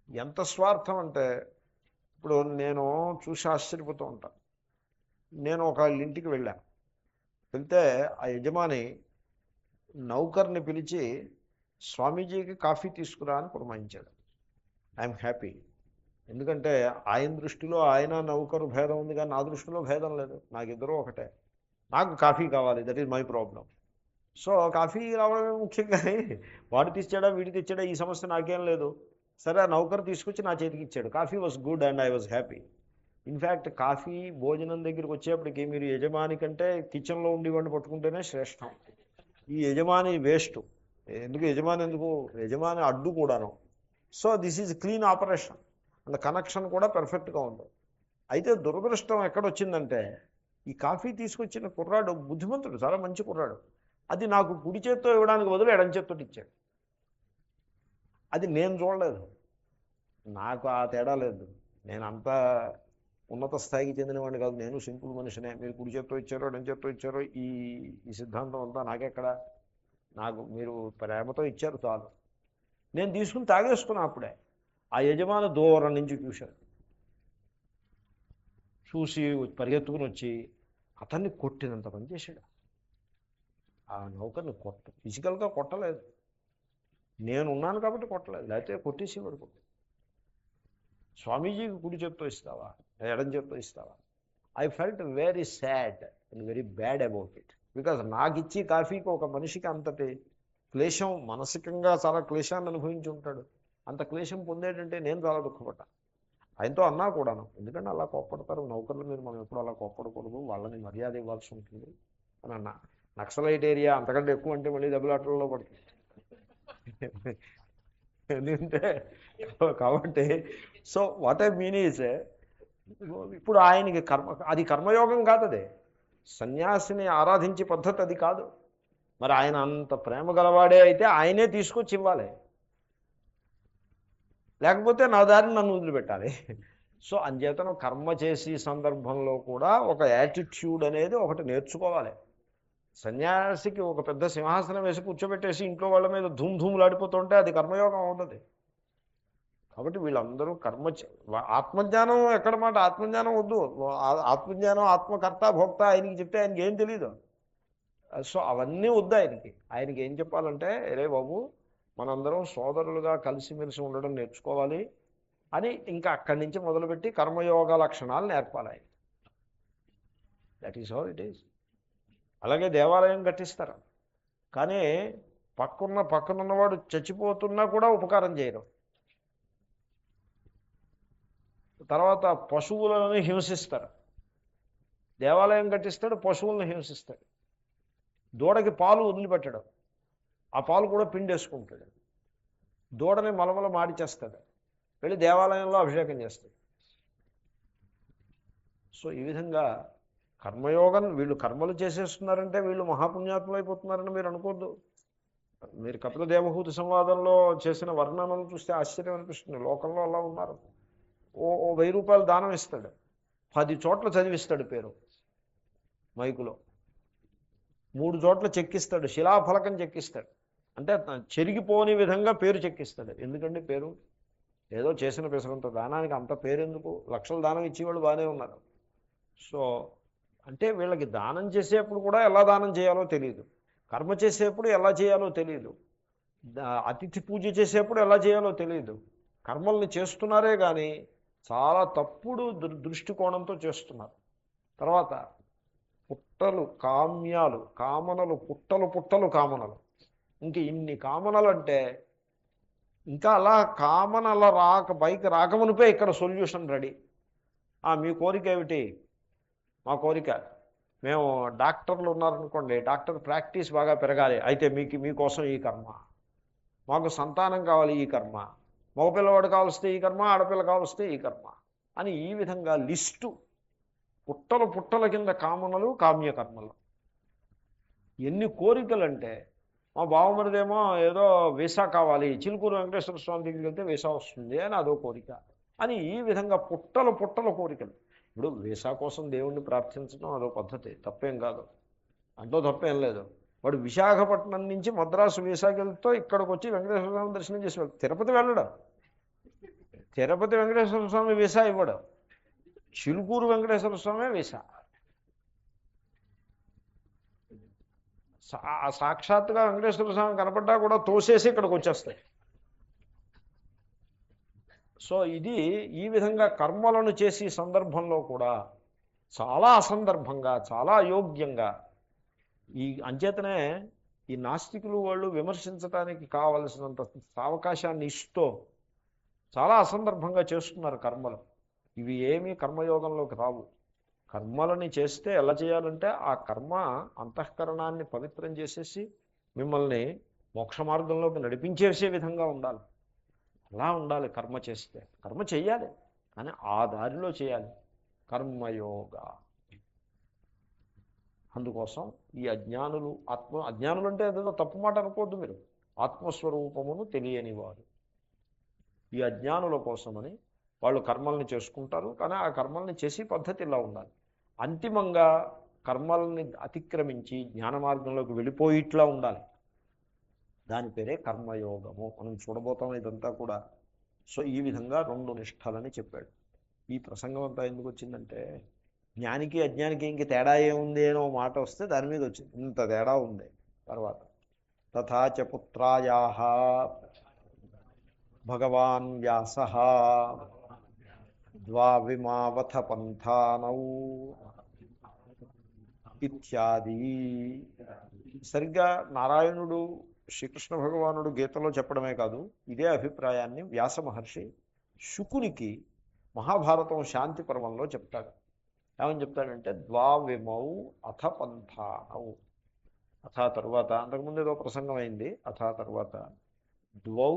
ఎంత స్వార్థం అంటే ఇప్పుడు నేను చూసి ఆశ్చర్యపోతూ ఉంటాను. నేను ఒక ఇంటికి వెళ్ళాను. వెళ్తే ఆ యజమాని నౌకర్ని పిలిచి స్వామీజీకి కాఫీ తీసుకురా అని పురమాయించాడు. I'm happy. ఎందుకంటే ఆయన దృష్టిలో ఆయన నౌకరు భేదం ఉంది, కానీ నా దృష్టిలో భేదం లేదు. నాకిద్దరూ ఒకటే. నాకు కాఫీ కావాలి, that is my problem. So coffee రావడమే ముఖ్యం, కానీ వాడు తెచ్చాడా వీడి తెచ్చాడా ఈ సమస్య నాకేం లేదు. సరే ఆ నౌకరు తీసుకొచ్చి నా చేతికి ఇచ్చాడు. Coffee was good and I was happy. In fact coffee భోజనం దగ్గరికి వచ్చేప్పటికి మీరు యజమాని కంటే కిచెన్లో ఉండేవాడిని పట్టుకుంటేనే శ్రేష్టం. ఈ యజమాని వేస్ట్. యజమాని అడ్డు కూడాను. So this is clean operation and connection కూడా పెర్ఫెక్ట్గా ఉంది. అయితే దురదృష్టం ఎక్కడొచ్చిందంటే ఈ కాఫీ తీసుకొచ్చిన కుర్రాడు బుద్ధిమంతుడు, చాలా మంచి కుర్రాడు. అది నాకు కుడి చేత్తో ఇవ్వడానికి బదులు ఎడం చేత్తో ఇచ్చాడు. అది నేను చూడలేదు, నాకు ఆ తేడా లేదు. నేను అంత ఉన్నత స్థాయికి చెందినవాడిని కాదు, నేను సింపుల్ మనిషినే. మీరు కుడి చేత్తో ఇచ్చారో ఎడం చేత్తో ఇచ్చారో ఈ సిద్ధాంతం అంతా నాకెక్కడ. నాకు మీరు ప్రేమతో ఇచ్చారు చాలు. నేను తీసుకుని తాగేసుకున్నా. అప్పుడే ఆ యజమాని దూరం నుంచి చూసి పరిగెత్తుకుని వచ్చి అతన్ని కొట్టినంత పని చేశాడు. ఆ నౌకర్ని ఫిజికల్గా కొట్టలేదు, నేను ఉన్నాను కాబట్టి కొట్టలేదు, లేకపోతే కొట్టేసేవాడు. స్వామీజీకి కుడి చేత్తో ఇస్తావా ఎడం చేత్తో ఇస్తావా? I felt very sad and very bad about it. Because నాకు ఇచ్చి కాఫీకి ఒక మనిషికి అంతటి క్లేశం, మానసికంగా చాలా క్లేశాన్ని అనుభవించి ఉంటాడు. అంత క్లేశం పొందేటంటే నేను చాలా దుఃఖపడ్డా. ఆయనతో అన్నా కూడాను, ఎందుకంటే అలా కోప్పడతారు నౌకర్లు, మీరు మనం ఎప్పుడు అలా కోప్పడకూడదు, వాళ్ళని మర్యాద ఇవ్వాల్సి ఉంటుంది అని అన్నా. నక్సలైట్ ఏరియా అంతకంటే ఎక్కువ అంటే మళ్ళీ దెబ్బలాటల్లో పడుతుంది. ఎందుకంటే కాబట్టి so what I mean is, ఇప్పుడు ఆయనకి అది కర్మయోగం కాదు, అదే సన్యాసిని ఆరాధించే పద్ధతి అది కాదు. మరి ఆయన అంత ప్రేమ గలవాడే అయితే ఆయనే తీసుకొచ్చి ఇవ్వాలి, లేకపోతే నా దారిని నన్ను వదిలిపెట్టాలి. సో అంచేతను కర్మ చేసే సందర్భంలో కూడా ఒక యాటిట్యూడ్ అనేది ఒకటి నేర్చుకోవాలి. సన్యాసికి ఒక పెద్ద సింహాసనం వేసి కూర్చోబెట్టేసి ఇంట్లో వాళ్ళ మీద ధూమ్లాడిపోతుంటే అది కర్మయోగం అవుతుంది. కాబట్టి వీళ్ళందరూ ఆత్మజ్ఞానం ఎక్కడ మాట, ఆత్మజ్ఞానం వద్దు. ఆత్మజ్ఞానం ఆత్మకర్త భోక్త ఆయనకి చెప్తే ఆయనకి ఏం తెలీదు. సో అవన్నీ వద్దు ఆయనకి ఏం చెప్పాలంటే, రే బాబు మనందరం సోదరులుగా కలిసిమెలిసి ఉండడం నేర్చుకోవాలి అని ఇంకా అక్కడి నుంచి మొదలుపెట్టి కర్మయోగ లక్షణాలు నేర్పాలి ఆయన. That is how it is. అలాగే దేవాలయం కట్టిస్తారు, కానీ పక్కనున్నవాడు చచ్చిపోతున్నా కూడా ఉపకారం చేయరు. తర్వాత పశువులను హింసిస్తారు. దేవాలయం కట్టిస్తాడు, పశువులను హింసిస్తాడు. దూడకి పాలు వదిలిపెట్టడం, ఆ పాలు కూడా పిండేసుకుంటాడు. దూడని మలమల మాడిచేస్తాడు, వెళ్ళి దేవాలయంలో అభిషేకం చేస్తాడు. సో ఈ విధంగా కర్మయోగం, వీళ్ళు కర్మలు చేసేస్తున్నారంటే వీళ్ళు మహాపుణ్యాత్ములు అయిపోతున్నారని మీరు అనుకోద్దు. మీరు కపిల దేవహూతి సంవాదంలో చేసిన వర్ణనలు చూస్తే ఆశ్చర్యం అనిపిస్తుంది. లోకంలో అలా ఉన్నారు. ఓ 1000 రూపాయలు దానం ఇస్తాడు, 10 చోట్ల చదివిస్తాడు పేరు మైకులో, 3 చోట్ల చెక్కిస్తాడు, శిలాఫలకం చెక్కిస్తాడు. అంటే చెరిగిపోని విధంగా పేరు చెక్కిస్తాడు. ఎందుకండి పేరు? ఏదో చేసిన పిసరంతో దానానికి అంత పేరు ఎందుకు? లక్షలు దానం ఇచ్చేవాళ్ళు బాగానే ఉన్నారు. సో అంటే వీళ్ళకి దానం చేసేప్పుడు కూడా ఎలా దానం చేయాలో తెలియదు, కర్మ చేసేప్పుడు ఎలా చేయాలో తెలియదు, అతిథి పూజ చేసేప్పుడు ఎలా చేయాలో తెలియదు. కర్మల్ని చేస్తున్నారే కానీ చాలా తప్పుడు దృష్టికోణంతో చేస్తున్నారు. తర్వాత పుట్టలు కామ్యాలు, కామనలు, పుట్టలు కామనలు. ఇంక ఇన్ని కామనలు అంటే ఇంకా అలా కామనల పైకి రాకమునిపే ఇక్కడ సొల్యూషన్ రెడీ. మీ కోరిక ఏమిటి? మా కోరిక, మేము డాక్టర్లు ఉన్నారనుకోండి, డాక్టర్ ప్రాక్టీస్ బాగా పెరగాలి, అయితే మీకోసం ఈ కర్మ. మాకు సంతానం కావాలి, ఈ కర్మ. మగపిల్లవాడు కావలిస్తే ఈ కర్మ, ఆడపిల్ల కావలిస్తే ఈ కర్మ అని ఈ విధంగా లిస్టు, పుట్టల కింద కామనలు, కామ్యకర్మలు. ఎన్ని కోరికలంటే, మా బావమరిదేమో ఏదో వీసా కావాలి, చిలుకూరు వెంకటేశ్వర స్వామి దగ్గరికి వెళ్తే వీసా వస్తుంది అని అదో కోరిక అని ఈ విధంగా పుట్టల కోరికలు. ఇప్పుడు వీసా కోసం దేవుణ్ణి ప్రార్థించడం అదో పద్ధతి, తప్పేం కాదు, అంట్లో తప్పేం లేదు. వాడు విశాఖపట్నం నుంచి మద్రాసు వీసాకి వెళ్తూ ఇక్కడికి వచ్చి వెంకటేశ్వర స్వామి దర్శనం చేసి తిరుపతి వెళ్ళడం, తిరుపతి వెంకటేశ్వర స్వామి వీసా ఇవ్వడం, చిలుకూరు వెంకటేశ్వర స్వామి వీసా. సాక్షాత్తుగా వెంకటేశ్వర స్వామి కనపడ్డా కూడా తోసేసి ఇక్కడికి వచ్చేస్తాయి. సో ఇది ఈ విధంగా కర్మలను చేసే సందర్భంలో కూడా చాలా అసందర్భంగా, చాలా అయోగ్యంగా, ఈ అంచేతనే ఈ నాస్తికులు వాళ్ళు విమర్శించడానికి కావలసినంత అవకాశాన్ని ఇస్తూ చాలా అసందర్భంగా చేస్తున్నారు కర్మలు. ఇవి ఏమీ కర్మయోగంలోకి రావు. కర్మలని చేస్తే ఎలా చేయాలంటే ఆ కర్మ అంతఃకరణాన్ని పవిత్రం చేసేసి మిమ్మల్ని మోక్ష మార్గంలోకి నడిపించేసే విధంగా ఉండాలి. అలా ఉండాలి కర్మ చేస్తే. కర్మ చెయ్యాలి కానీ ఆ దారిలో చేయాలి. కర్మయోగ. అందుకోసం ఈ అజ్ఞానులు, అజ్ఞానులు అంటే అదేదో తప్పు మాట అనుకోవద్దు మీరు, ఆత్మస్వరూపమును తెలియని వారు. ఈ అజ్ఞానుల కోసమని వాళ్ళు కర్మల్ని చేసుకుంటారు, కానీ ఆ కర్మల్ని చేసే పద్ధతి ఇలా ఉండాలి. అంతిమంగా కర్మల్ని అతిక్రమించి జ్ఞాన మార్గంలోకి వెళ్ళిపోయిట్లా ఉండాలి. దాని పేరే కర్మయోగము. మనం చూడబోతాం ఇదంతా కూడా. సో ఈ విధంగా 2 నిష్టలని చెప్పాడు. ఈ ప్రసంగం అంతా ఎందుకు వచ్చిందంటే, జ్ఞానికి అజ్ఞానికి ఇంక తేడా ఏముంది అనో మాట వస్తే దాని మీద వచ్చింది. ఇంత తేడా ఉంది. తర్వాత తథాచ పుత్రాయాః భగవాన్ వ్యాసః ద్వావిమావథ పంథానౌ ఇత్యాది. సరిగ్గా నారాయణుడు, శ్రీకృష్ణ భగవానుడు గీతలో చెప్పడమే కాదు, ఇదే అభిప్రాయాన్ని వ్యాస మహర్షి శుకునికి మహాభారతం శాంతి పర్వంలో చెప్తాడు. ఏమని చెప్తాడంటే, ద్వావిమౌ అథ పంథానౌ. అథ తర్వాత, అంతకుముందు ఏదో ప్రసంగం అయింది, అథ తర్వాత ద్వౌ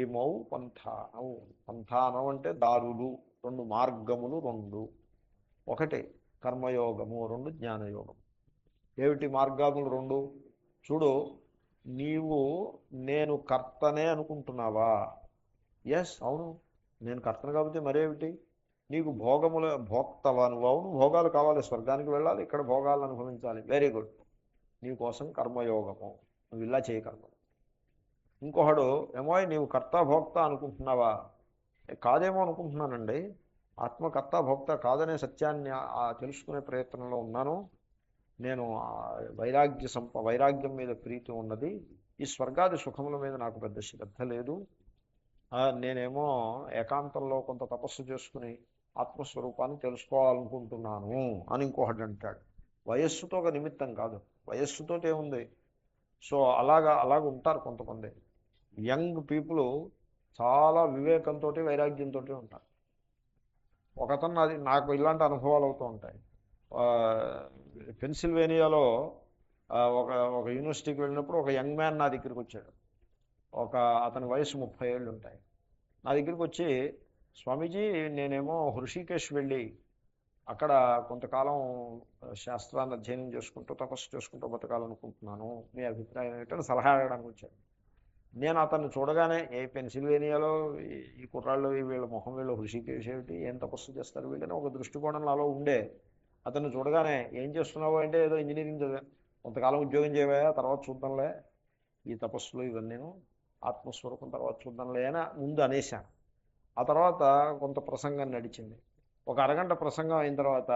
ఇమౌ పంథానౌ. పంథానౌ అంటే దారులు, 2 మార్గములు 2. ఒకటి కర్మయోగము, 2 జ్ఞానయోగం. ఏమిటి మార్గములు 2? చూడు, నీవు నేను కర్తనే అనుకుంటున్నావా? ఎస్, అవును, నేను కర్తను కాబట్టి మరేమిటి? నీకు భోక్తవా నువ్వు? అవును, భోగాలు కావాలి, స్వర్గానికి వెళ్ళాలి, ఇక్కడ భోగాలను అనుభవించాలి. వెరీ గుడ్, నీకోసం కర్మయోగము, నువ్వు ఇలా చేయగలవు. ఇంకొకడు ఏమో, నీవు కర్త భోక్త అనుకుంటున్నావా? కాదేమో అనుకుంటున్నానండి, ఆత్మకర్త భోక్త కాదనే సత్యాన్ని తెలుసుకునే ప్రయత్నంలో ఉన్నాను. నేను వైరాగ్యం మీద ప్రీతి ఉన్నది, ఈ స్వర్గాది సుఖముల మీద నాకు పెద్ద శ్రద్ధ లేదు. నేనేమో ఏకాంతంలో కొంత తపస్సు చేసుకుని ఆత్మస్వరూపాన్ని తెలుసుకోవాలనుకుంటున్నాను అని ఇంకొకటి అంటాడు. వయస్సుతో ఒక నిమిత్తం కాదు, వయస్సుతో ఏముంది. సో అలాగ ఉంటారు కొంతమంది యంగ్ పీపుల్, చాలా వివేకంతో వైరాగ్యంతో ఉంటారు. ఒకతను నాకు ఇలాంటి అనుభవాలు అవుతూ ఉంటాయి. పెన్సిల్వేనియాలో ఒక యూనివర్సిటీకి వెళ్ళినప్పుడు ఒక యంగ్ మ్యాన్ నా దగ్గరికి వచ్చాడు. అతని వయసు 30 ఏళ్ళు ఉంటాయి. నా దగ్గరికి వచ్చి, స్వామీజీ నేనేమో హృషికేశ్ వెళ్ళి అక్కడ కొంతకాలం శాస్త్రాన్ని అధ్యయనం చేసుకుంటూ తపస్సు చేసుకుంటూ బతకాలనుకుంటున్నాను, మీ అభిప్రాయం ఏంటంటే సలహా అడగడానికి వచ్చాను. నేను అతన్ని చూడగానే, ఏ పెన్సిల్వేనియాలో ఈ కుర్రాళ్ళు వీళ్ళ మొహం, వీళ్ళు హృషికేశ్ ఏమిటి, ఏం తపస్సు చేస్తారు వీళ్ళని ఒక దృష్టికోణం నాలో ఉండే. అతన్ని చూడగానే ఏం చేస్తున్నావు అంటే, ఏదో ఇంజనీరింగ్ చదివా, కొంతకాలం ఉద్యోగం చేయవా, తర్వాత చూద్దాంలే ఈ తపస్సులు ఇవన్నీను, ఆత్మస్వరూపం తర్వాత చూద్దాంలే అని ముందు అనేశాను. ఆ తర్వాత కొంత ప్రసంగం నడిచింది. ఒక అరగంట ప్రసంగం అయిన తర్వాత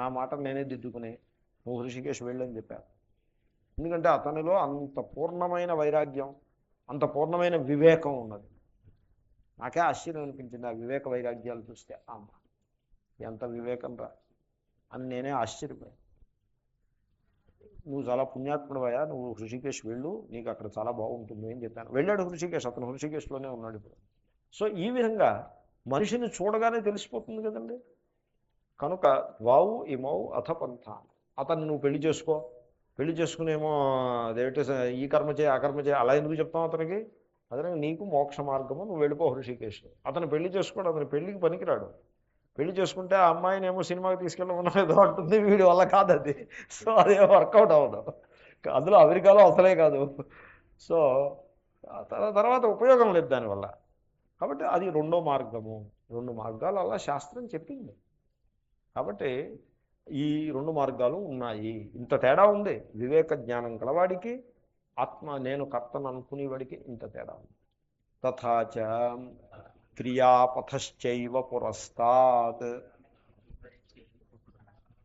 నా మాట నేనే దిద్దుకుని, నువ్వు హృషికేశ్ వెళ్ళని చెప్పాను. ఎందుకంటే అతనిలో అంత పూర్ణమైన వైరాగ్యం, అంత పూర్ణమైన వివేకం ఉన్నది. నాకే ఆశ్చర్యం అనిపించింది ఆ వివేక వైరాగ్యాలు చూస్తే. అమ్మ, ఎంత వివేకం రా అని నేనే ఆశ్చర్యపోయాను. నువ్వు చాలా పుణ్యాత్ముడవయ్యా, నువ్వు హృషికేశ్ వెళ్ళు, నీకు అక్కడ చాలా బాగుంటుంది అని చెప్పాను. వెళ్ళాడు హృషికేశ్, అతను హృషికేశ్లోనే ఉన్నాడు ఇప్పుడు. సో ఈ విధంగా మనిషిని చూడగానే తెలిసిపోతుంది కదండి. కనుక వావు ఇమౌ అథ పంథ, అతన్ని నువ్వు పెళ్లి చేసుకో, పెళ్లి చేసుకునేమో అదేమిటి ఈ కర్మ చేయి ఆ కర్మ చేయి అలా ఎందుకు చెప్తాం అతనికి? అతనికి నీకు మోక్ష మార్గము, నువ్వు వెళ్ళిపో హృషికేశ్. అతను పెళ్లి చేసుకోడు, అతను పెళ్లికి పనికిరాడు. పెళ్లి చేసుకుంటే ఆ అమ్మాయిని ఏమో సినిమాకి తీసుకెళ్ళమన్నా ఏదో అంటుంది, వీడి వల్ల కాదు అది. సో అదే వర్కౌట్ అవ్వదు, అందులో అమెరికాలో అసలే కాదు. సో తర్వాత ఉపయోగం లేదు దానివల్ల. కాబట్టి అది రెండో మార్గము. రెండు మార్గాలు అలా శాస్త్రం చెప్పింది. కాబట్టి ఈ రెండు మార్గాలు ఉన్నాయి. ఇంత తేడా ఉంది. వివేక జ్ఞానం గలవాడికి, ఆత్మ నేను కర్తను అనుకునేవాడికి ఇంత తేడా ఉంది. తథాచ క్రియాపథశ్చైవ పురస్తాత్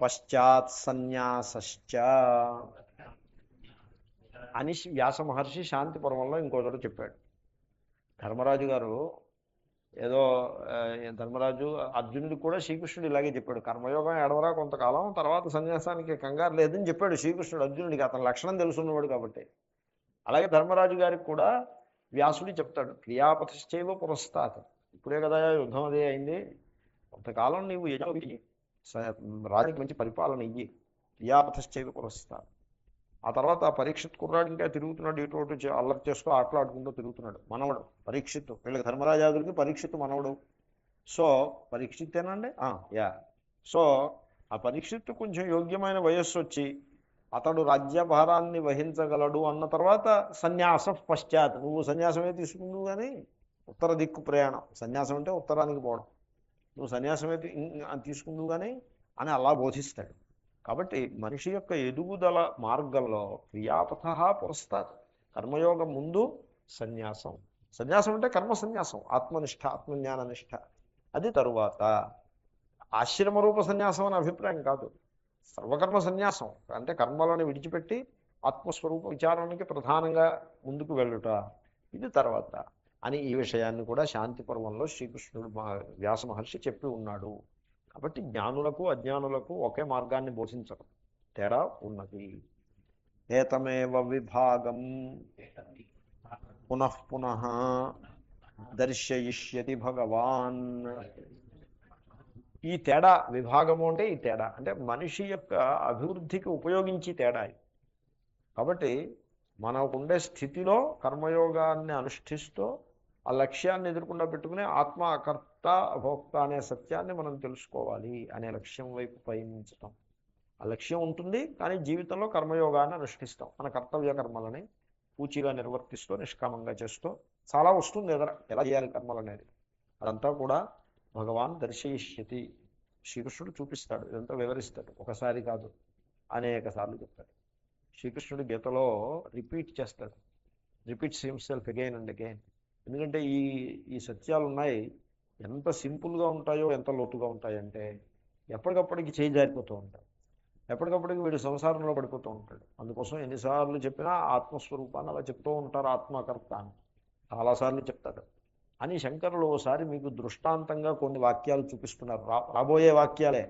పశ్చాత్ సన్యాసశ్చ అని వ్యాస మహర్షి శాంతి పర్వంలో ఇంకో చోట చెప్పాడు. ధర్మరాజు గారు ఏదో ధర్మరాజు అర్జునుడికి కూడా శ్రీకృష్ణుడు ఇలాగే చెప్పాడు, కర్మయోగం ఎడవరా కొంతకాలం, తర్వాత సన్యాసానికి కంగారు లేదని చెప్పాడు శ్రీకృష్ణుడు అర్జునుడికి, అతని లక్షణం తెలుసున్నవాడు కాబట్టి. అలాగే ధర్మరాజు గారికి కూడా వ్యాసుడు చెప్తాడు, క్రియాపథశ్చైవ పురస్తాత్, ఇప్పుడే కదా యుద్ధం అదే అయింది, కొంతకాలం నీవు రాజుకి మంచి పరిపాలన ఇయ్యి, క్రియాపథశ్చైవ పురస్తాత్. ఆ తర్వాత పరీక్షిత్ కుర్రాడు ఇంకా తిరుగుతున్నాడు, ఇటు అల్లరి చేస్తూ ఆటలాడుకుంటూ తిరుగుతున్నాడు. మనవడు పరీక్షిత్తు, వీళ్ళకి ధర్మరాజాదుడికి పరీక్షిత్తు మనవడు. So పరీక్షిత్తేనండి yeah. సో ఆ పరీక్షిత్తు కొంచెం యోగ్యమైన వయస్సు వచ్చి అతడు రాజ్యభారాన్ని వహించగలడు అన్న తర్వాత సన్యాస పశ్చాత్, నువ్వు సన్యాసమే తీసుకుందు కానీ ఉత్తర దిక్కు ప్రయాణం, సన్యాసం అంటే ఉత్తరానికి పోవడం, నువ్వు సన్యాసమే తీసుకుందు కానీ అని అలా బోధిస్తాడు. కాబట్టి మనిషి యొక్క ఎదుగుదల మార్గంలో క్రియాపథ పురస్తాత్, కర్మయోగం ముందు సన్యాసం. సన్యాసం అంటే కర్మ సన్యాసం, ఆత్మనిష్ట, ఆత్మజ్ఞాన నిష్ట. అది తరువాత ఆశ్రమరూప సన్యాసం అనే అభిప్రాయం కాదు, సర్వకర్మ సన్యాసం అంటే కర్మలను విడిచిపెట్టి ఆత్మస్వరూప విచారానికి ప్రధానంగా ముందుకు వెళ్ళుట, ఇది తర్వాత అని ఈ విషయాన్ని కూడా శాంతి పర్వంలో శ్రీకృష్ణుడు వ్యాస మహర్షి చెప్పి ఉన్నాడు. కాబట్టి జ్ఞానులకు అజ్ఞానులకు ఒకే మార్గాన్ని బోధించడం, తేడా ఉన్నది. ఏతమేవ విభాగం పునః పునః దర్శయిష్యతి భగవాన్. ఈ తేడా, విభాగము అంటే ఈ తేడా అంటే మనిషి యొక్క అభివృద్ధికి ఉపయోగించి తేడా. కాబట్టి మనకుండే స్థితిలో కర్మయోగాన్ని అనుష్ఠిస్తూ ఆ లక్ష్యాన్ని ఎదుర్కొండా పెట్టుకుని ఆత్మ కర్త భోక్త అనే సత్యాన్ని మనం తెలుసుకోవాలి అనే లక్ష్యం వైపు పయనించటం. ఆ లక్ష్యం ఉంటుంది, కానీ జీవితంలో కర్మయోగాన్ని అనుష్ఠిస్తాం, మన కర్తవ్య కర్మలని పూచిగా నిర్వర్తిస్తూ నిష్కామంగా చేస్తూ చాలా వస్తుంది ఎలా చేయాలి కర్మలు అనేది. అదంతా కూడా భగవాన్ దర్శయిష్యతి, శ్రీకృష్ణుడు చూపిస్తాడు, ఇదంతా వివరిస్తాడు, ఒకసారి కాదు అనేక సార్లు చెప్తాడు. శ్రీకృష్ణుడు గీతలో రిపీట్ చేస్తాడు, repeats himself again and again. ఎందుకంటే ఈ సత్యాలు ఉన్నాయి, ఎంత సింపుల్గా ఉంటాయో ఎంత లోతుగా ఉంటాయంటే ఎప్పటికప్పటికి చేయి జారిపోతూ ఉంటాయి, ఎప్పటికప్పటికి వీడు సంసారంలో పడిపోతూ ఉంటాడు. అందుకోసం ఎన్నిసార్లు చెప్పినా ఆత్మస్వరూపాన్ని అలా చెప్తూ ఉంటారు, ఆత్మకర్త అని చాలాసార్లు చెప్తాడు. అని శంకరులు ఓసారి మీకు దృష్టాంతంగా కొన్ని వాక్యాలు చూపిస్తున్నారు, రాబోయే వాక్యాలే.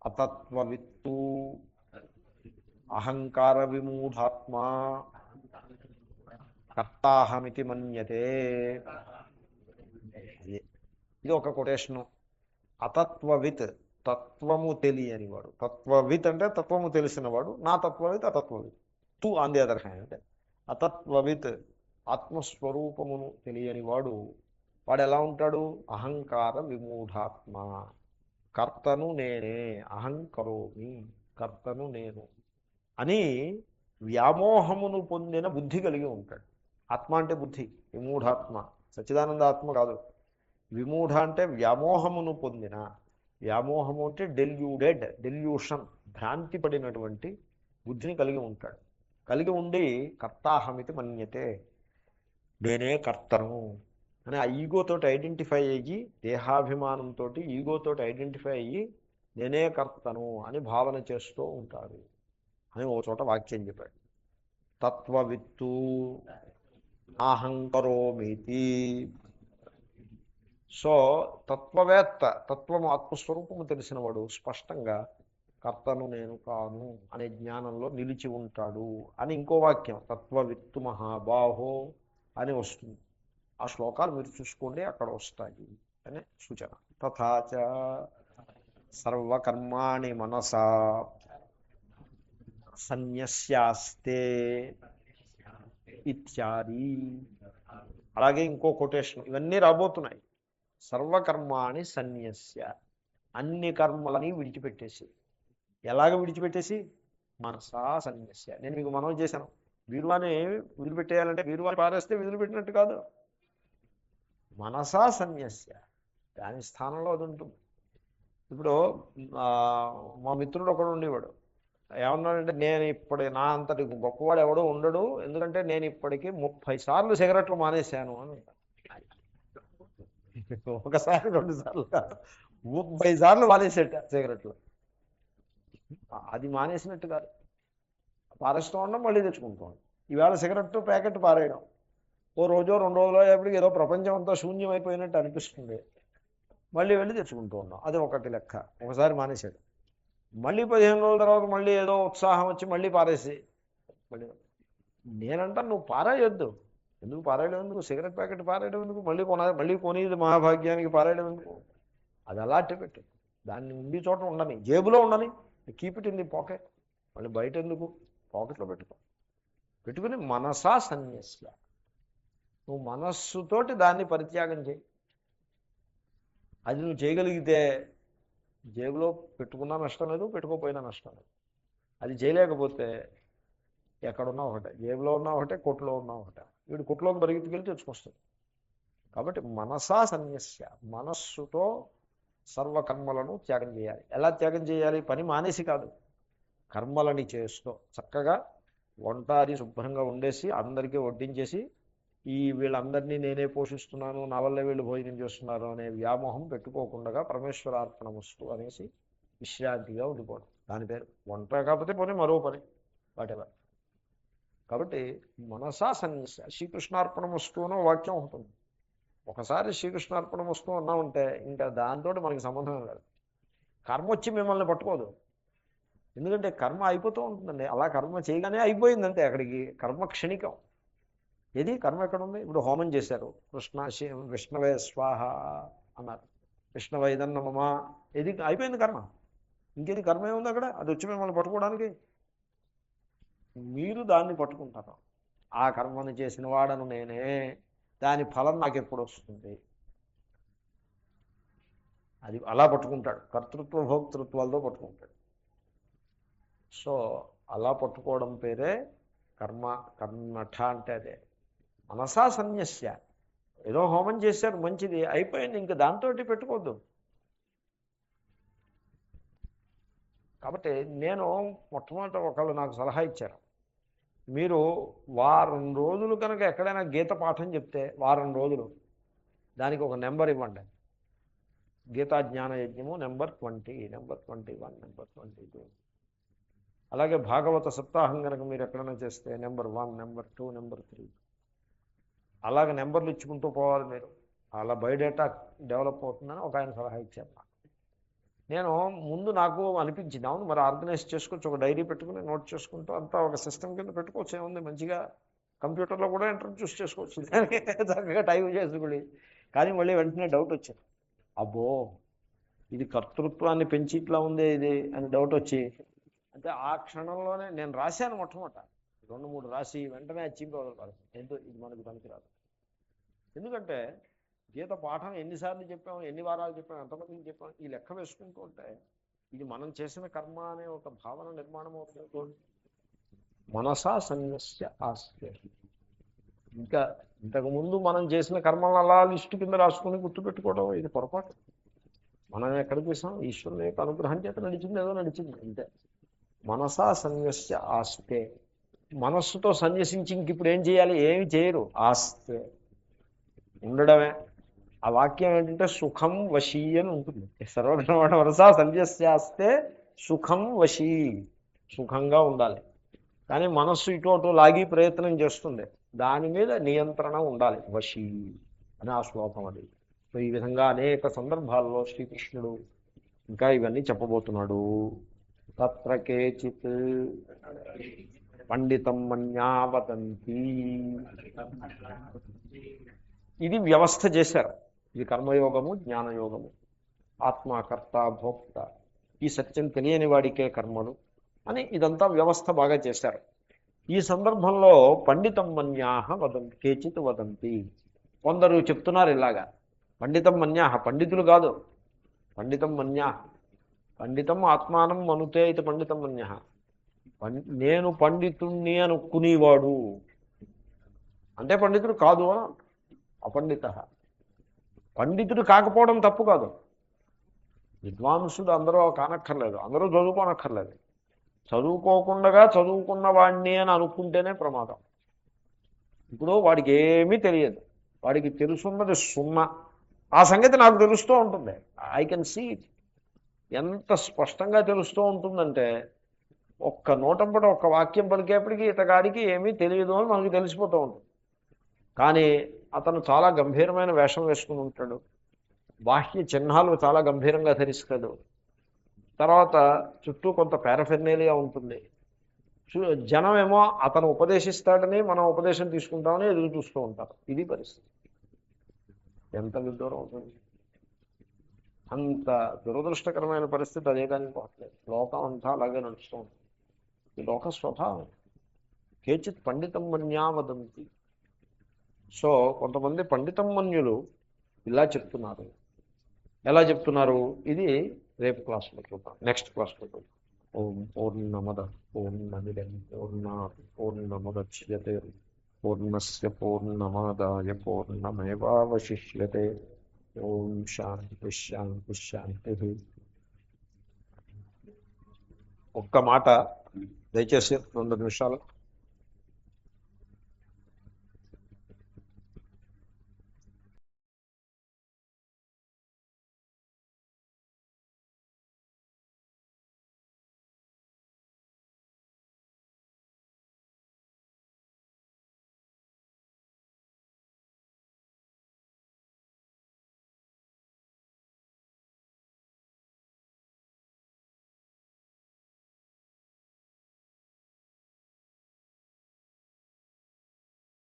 అతత్వవిత్తు అహంకార విమూఢాత్మ కర్తాహమితి మన్యతే. ఇది ఒక కొటేషను. అతత్వవిత్, తత్వము తెలియనివాడు. తత్వవిత్ అంటే తత్వము తెలిసినవాడు, నా తత్వవిత్ అతత్వవిత్. తు ఆన్ ది అదర్ హ్యాండ్ అతత్వవిత్ ఆత్మస్వరూపమును తెలియని వాడు ఎలా ఉంటాడు? అహంకార విమూఢాత్మ. కర్తను నేనే, అహంకరోమి, కర్తను నేను అని వ్యామోహమును పొందిన బుద్ధి కలిగి ఉంటాడు. ఆత్మ అంటే బుద్ధి, విమూఢాత్మ, సచ్చిదానంద ఆత్మ కాదు. విమూఢ అంటే వ్యామోహమును పొందిన, వ్యామోహము అంటే డెల్యూషన్, భ్రాంతి పడినటువంటి బుద్ధిని కలిగి ఉంటాడు. కలిగి ఉండి కర్తాహమితి మన్యతే, నేనే కర్తను అని ఆ ఈగోతోటి ఐడెంటిఫై అయ్యి, దేహాభిమానంతో ఈగోతోటి ఐడెంటిఫై అయ్యి నేనే కర్తను అని భావన చేస్తూ ఉంటాడు అని ఓ చోట వాక్యం చెప్పాడు. తత్వవిత్తు అహంకరోమితి. సో తత్వవేత్త, తత్వము ఆత్మస్వరూపము తెలిసినవాడు స్పష్టంగా కర్తను నేను కాను అనే జ్ఞానంలో నిలిచి ఉంటాడు అని ఇంకో వాక్యం తత్వవిత్తు మహాబాహో అని వస్తుంది. ఆ శ్లోకాలు మీరు చూసుకోండి, అక్కడ వస్తాయి అనే సూచన. తథాచ సర్వకర్మాణి మనసా సన్యస్యాస్తే ఇత్యాది. అలాగే ఇంకో కొటేషన్, ఇవన్నీ రాబోతున్నాయి. సర్వకర్మాణి సన్యస్య, అన్ని కర్మలని విడిచిపెట్టేసి. ఎలాగ విడిచిపెట్టేసి? మనసా సన్యస్య. నేను మీకు మనవి చేశాను, వీరువాని వదిలిపెట్టేయాలంటే వీరువాని పారేస్తే వదిలిపెట్టినట్టు కాదు. మనసా సన్యస్య, దాని స్థానంలో అది ఉంటుంది. ఇప్పుడు మా మిత్రుడు ఒకడు ఉండేవాడు. ఏమన్నాడంటే, నేను ఇప్పటి నా అంతటి గొప్పవాడు ఎవడో ఉండడు, ఎందుకంటే నేను ఇప్పటికీ 30 సార్లు సిగరెట్లు మానేశాను అని. ఒకసారి 2 సార్లు కాదు, 30 సార్లు మానేసేట సిగరెట్లు. అది మానేసినట్టు కాదు. పారేస్తూ ఉండడం, మళ్ళీ తెచ్చుకుంటూ ఉండడం. ఈవేళ సిగరెట్ ప్యాకెట్ పారేయడం, ఓ రోజో 2 రోజులో ఎప్పటికి ఏదో ప్రపంచం అంతా శూన్యమైపోయినట్టు అనిపిస్తుంది, మళ్ళీ వెళ్ళి తెచ్చుకుంటూ ఉన్నాం. అది ఒకటి లెక్క. ఒకసారి మానేశాడు, మళ్ళీ 15 రోజుల తర్వాత మళ్ళీ ఏదో ఉత్సాహం వచ్చి మళ్ళీ పారేసి మళ్ళీ. నేనంటాను, నువ్వు పారేయొద్దు. ఎందుకు పారేయడం? ఎందుకు సిగరెట్ ప్యాకెట్ పారేయడం ఎందుకు? మళ్ళీ కొనేది మహాభాగ్యానికి పారేయడం ఎందుకు? అది అలాంటి పెట్టు, దాన్ని ఉండి చోట ఉండని, జేబులో ఉండని, keep it in the pocket. మళ్ళీ బయట ఎందుకు? పాకెట్లో పెట్టుకుని మనసా సన్యస్య, నువ్వు మనస్సుతోటి దాన్ని పరిత్యాగం చేయి. అది నువ్వు చేయగలిగితే జేబులో పెట్టుకున్నా నష్టం లేదు, పెట్టుకోపోయినా నష్టం లేదు. అది చేయలేకపోతే ఎక్కడున్నా ఒకటే, జేబులో ఉన్నా ఒకటే, కొట్లో ఉన్నా ఒకటే. వీడు కొట్లోకి పరిగెత్తుకెళ్ళి తెచ్చుకొస్తుంది. కాబట్టి మనసా సన్యస్య, మనస్సుతో సర్వకర్మలను త్యాగం చేయాలి. ఎలా త్యాగం చేయాలి? పని మానేసి కాదు, కర్మలని చేస్తూ చక్కగా వంట అది శుభ్రంగా వండేసి అందరికీ వడ్డించేసి, వీళ్ళందరినీ నేనే పోషిస్తున్నాను, నా వల్లే వీళ్ళు భోజనం చేస్తున్నారు అనే వ్యామోహం పెట్టుకోకుండా పరమేశ్వరార్పణమస్తు అనేసి విశ్రాంతిగా ఉండిపోవడం. దాని పేరు వంట. కాకపోతే పని మరో పని, వాటెవర్. కాబట్టి మనసా సన్యాస. శ్రీకృష్ణార్పణమస్తు అనో వాక్యం ఉంటుంది. ఒకసారి శ్రీకృష్ణార్పణమస్తు అన్నా ఉంటే ఇంకా దాంతో మనకి సంబంధం లేదు. కర్మ వచ్చి మిమ్మల్ని పట్టుకోదు, ఎందుకంటే కర్మ అయిపోతూ ఉంటుందండి. అలా కర్మ చేయగానే అయిపోయిందంటే అక్కడికి కర్మ క్షణికం. ఏది కర్మ ఎక్కడుంది? ఇప్పుడు హోమం చేశారు, విష్ణవే స్వాహ అన్నారు, విష్ణవైదన్నమా, ఏది అయిపోయింది కర్మ. ఇంకేది కర్మ ఏముంది అక్కడ? అది వచ్చి మిమ్మల్ని పట్టుకోవడానికి. మీరు దాన్ని పట్టుకుంటారు. ఆ కర్మను చేసిన వాడను నేనే, దాని ఫలం నాకు ఎప్పుడు వస్తుంది? అది అలా పట్టుకుంటాడు, కర్తృత్వ భోక్తృత్వాలతో పట్టుకుంటాడు. సో అలా పట్టుకోవడం పేరే కర్మఠ అంటే అదే. మనసా సన్యస్య. ఏదో హోమం చేశారు, మంచిది, అయిపోయింది, ఇంకా దాంతో పెట్టుకోవద్దు. కాబట్టి నేను మొట్టమొదట ఒకళ్ళు నాకు సలహా ఇచ్చారు, మీరు వారం రోజులు కనుక ఎక్కడైనా గీత పాఠం చెప్తే వారం రోజులు దానికి ఒక నెంబర్ ఇవ్వండి. గీతా జ్ఞాన యజ్ఞము నెంబర్ 20, నెంబర్ 21, నెంబర్ 22. అలాగే భాగవత సప్తాహం కనుక మీరు ఎక్కడైనా చేస్తే నెంబర్ 1, నెంబర్ 2, నెంబర్ 3, అలాగే నెంబర్లు ఇచ్చుకుంటూ పోవాలి మీరు. అలా బయోడేటా డెవలప్ అవుతుందని ఒక ఆయన సలహా ఇచ్చారు. నేను ముందు నాకు అనిపించింది, అవును మరి ఆర్గనైజ్ చేసుకోవచ్చు, ఒక డైరీ పెట్టుకుని నోట్ చేసుకుంటూ అంతా ఒక సిస్టమ్ కింద పెట్టుకోవచ్చు, ఏముంది, మంచిగా కంప్యూటర్లో కూడా ఇంట్రడ్యూస్ చేసుకోవచ్చు, చక్కగా టైప్ చేసుకుని. కానీ మళ్ళీ వెంటనే డౌట్ వచ్చింది, అబ్బో ఇది కర్తృత్వాన్ని పెంచి ఇట్లా ఉంది ఇది అని డౌట్ వచ్చి, అంటే ఆ క్షణంలోనే నేను రాశాను మొట్టమొదట, రెండు మూడు రాసి వెంటనే అచ్చింపు వదలపాలి. ఏంటో ఇది మనకు పనికిరాదు. ఎందుకంటే గీత పాఠం ఎన్నిసార్లు చెప్పాము, ఎన్ని వారాలు చెప్పాము, ఎంతమందికి చెప్పాము, ఈ లెక్క వేసుకుంటూ ఉంటే ఇది మనం చేసిన కర్మ అనే ఒక భావన నిర్మాణం అవుతుంది. మనసా సన్యస్య ఆస్తే. ఇంకా ఇంతకుముందు మనం చేసిన కర్మలను అలా లిస్టు కింద రాసుకుని గుర్తుపెట్టుకోవడం ఇది పొరపాటు. మనం ఎక్కడికి చూసాం, ఈశ్వరుని యొక్క అనుగ్రహం చేత నడిచింది, ఏదో నడిచింది అంతే. మనసా సన్యస్య ఆస్తే. మనస్సుతో సన్యసించి ఇంక ఇప్పుడు ఏం చేయాలి? ఏమి చేయరు. ఆస్తే ఉండడమే. ఆ వాక్యం ఏంటంటే సుఖం వశీ అని ఉంటుంది. సర్వధర్మ మనసా సన్యస్యాస్తే సుఖం వశీ. సుఖంగా ఉండాలి. కానీ మనస్సు ఇటు అటు లాగి ప్రయత్నం చేస్తుంది. దాని మీద నియంత్రణ ఉండాలి. వశీ అని ఆ శ్లోకం అది. సో ఈ విధంగా అనేక సందర్భాల్లో శ్రీకృష్ణుడు ఇంకా ఇవన్నీ చెప్పబోతున్నాడు. తత్ర కేచిత్ పండితం మన్యా వదంతి. ఇది వ్యవస్థ చేశారు. ఇది కర్మయోగము, జ్ఞానయోగము. ఆత్మకర్త భోక్త, ఈ సత్యం తెలియని వాడికే కర్మలు అని ఇదంతా వ్యవస్థ బాగా చేశారు. ఈ సందర్భంలో పండితం మన్యాహ వదంతి, కేచిత్ వదంతి. కొందరు చెప్తున్నారు ఇలాగా, పండితం మన్యాహ, పండితులు కాదు, పండితం మన్యాహ. పండితం ఆత్మానం మనుతే ఇది పండితం మన్యః. నేను పండితుణ్ణి అనుకునేవాడు అంటే పండితుడు కాదు అని. అపండిత. పండితుడు కాకపోవడం తప్పు కాదు. విద్వాంసుడు అందరూ కానక్కర్లేదు, అందరూ చదువుకోనక్కర్లేదు. చదువుకోకుండా చదువుకున్న వాడిని అని అనుకుంటేనే ప్రమాదం. ఇప్పుడు వాడికి ఏమీ తెలియదు, వాడికి తెలుసున్నది సున్నా. ఆ సంగతి నాకు తెలుస్తూ ఉంటుంది. I can see it. ఎంత స్పష్టంగా తెలుస్తూ ఉంటుందంటే ఒక్క నోటంపట ఒక్క వాక్యం పలికేపటికి ఇతగాడికి ఏమీ తెలియదు అని మనకు తెలిసిపోతూ ఉంటుంది. కానీ అతను చాలా గంభీరమైన వేషం వేసుకుని ఉంటాడు, బాహ్య చిహ్నాలు చాలా గంభీరంగా ధరిస్తాడు, తర్వాత చుట్టూ కొంత పారాఫెర్నేలియా ఉంటుంది. జనం ఏమో అతను ఉపదేశిస్తాడని మనం ఉపదేశం తీసుకుంటామని ఎదురు చూస్తూ ఉంటారు. ఇది పరిస్థితి. ఎంత విదూరం అవుతుంది. అంత దురదృష్టకరమైన పరిస్థితి అదే కానీ పోవట్లేదు. లోకం అంతా అలాగే నడుస్తూ ఉంటుంది. ఈ లోక స్వభావం. కేచిత్ పండితం మన్యా వదంతి. సో కొంతమంది పండితం మన్యులు ఇలా చెప్తున్నారు. ఎలా చెప్తున్నారు ఇది రేపు క్లాస్లో చూద్దాం, నెక్స్ట్ క్లాస్లో చూద్దాం. ఓం పూర్ణమద పూర్ణమిదం పూర్ణాత్ పూర్ణముదచ్యతే పూర్ణస్య పూర్ణమాదాయ పూర్ణమేవావశిష్యతే. ఓం శాంతి శాంతి శాంతి. ఒక్క మాట దయచేసి 2 నిమిషాలు.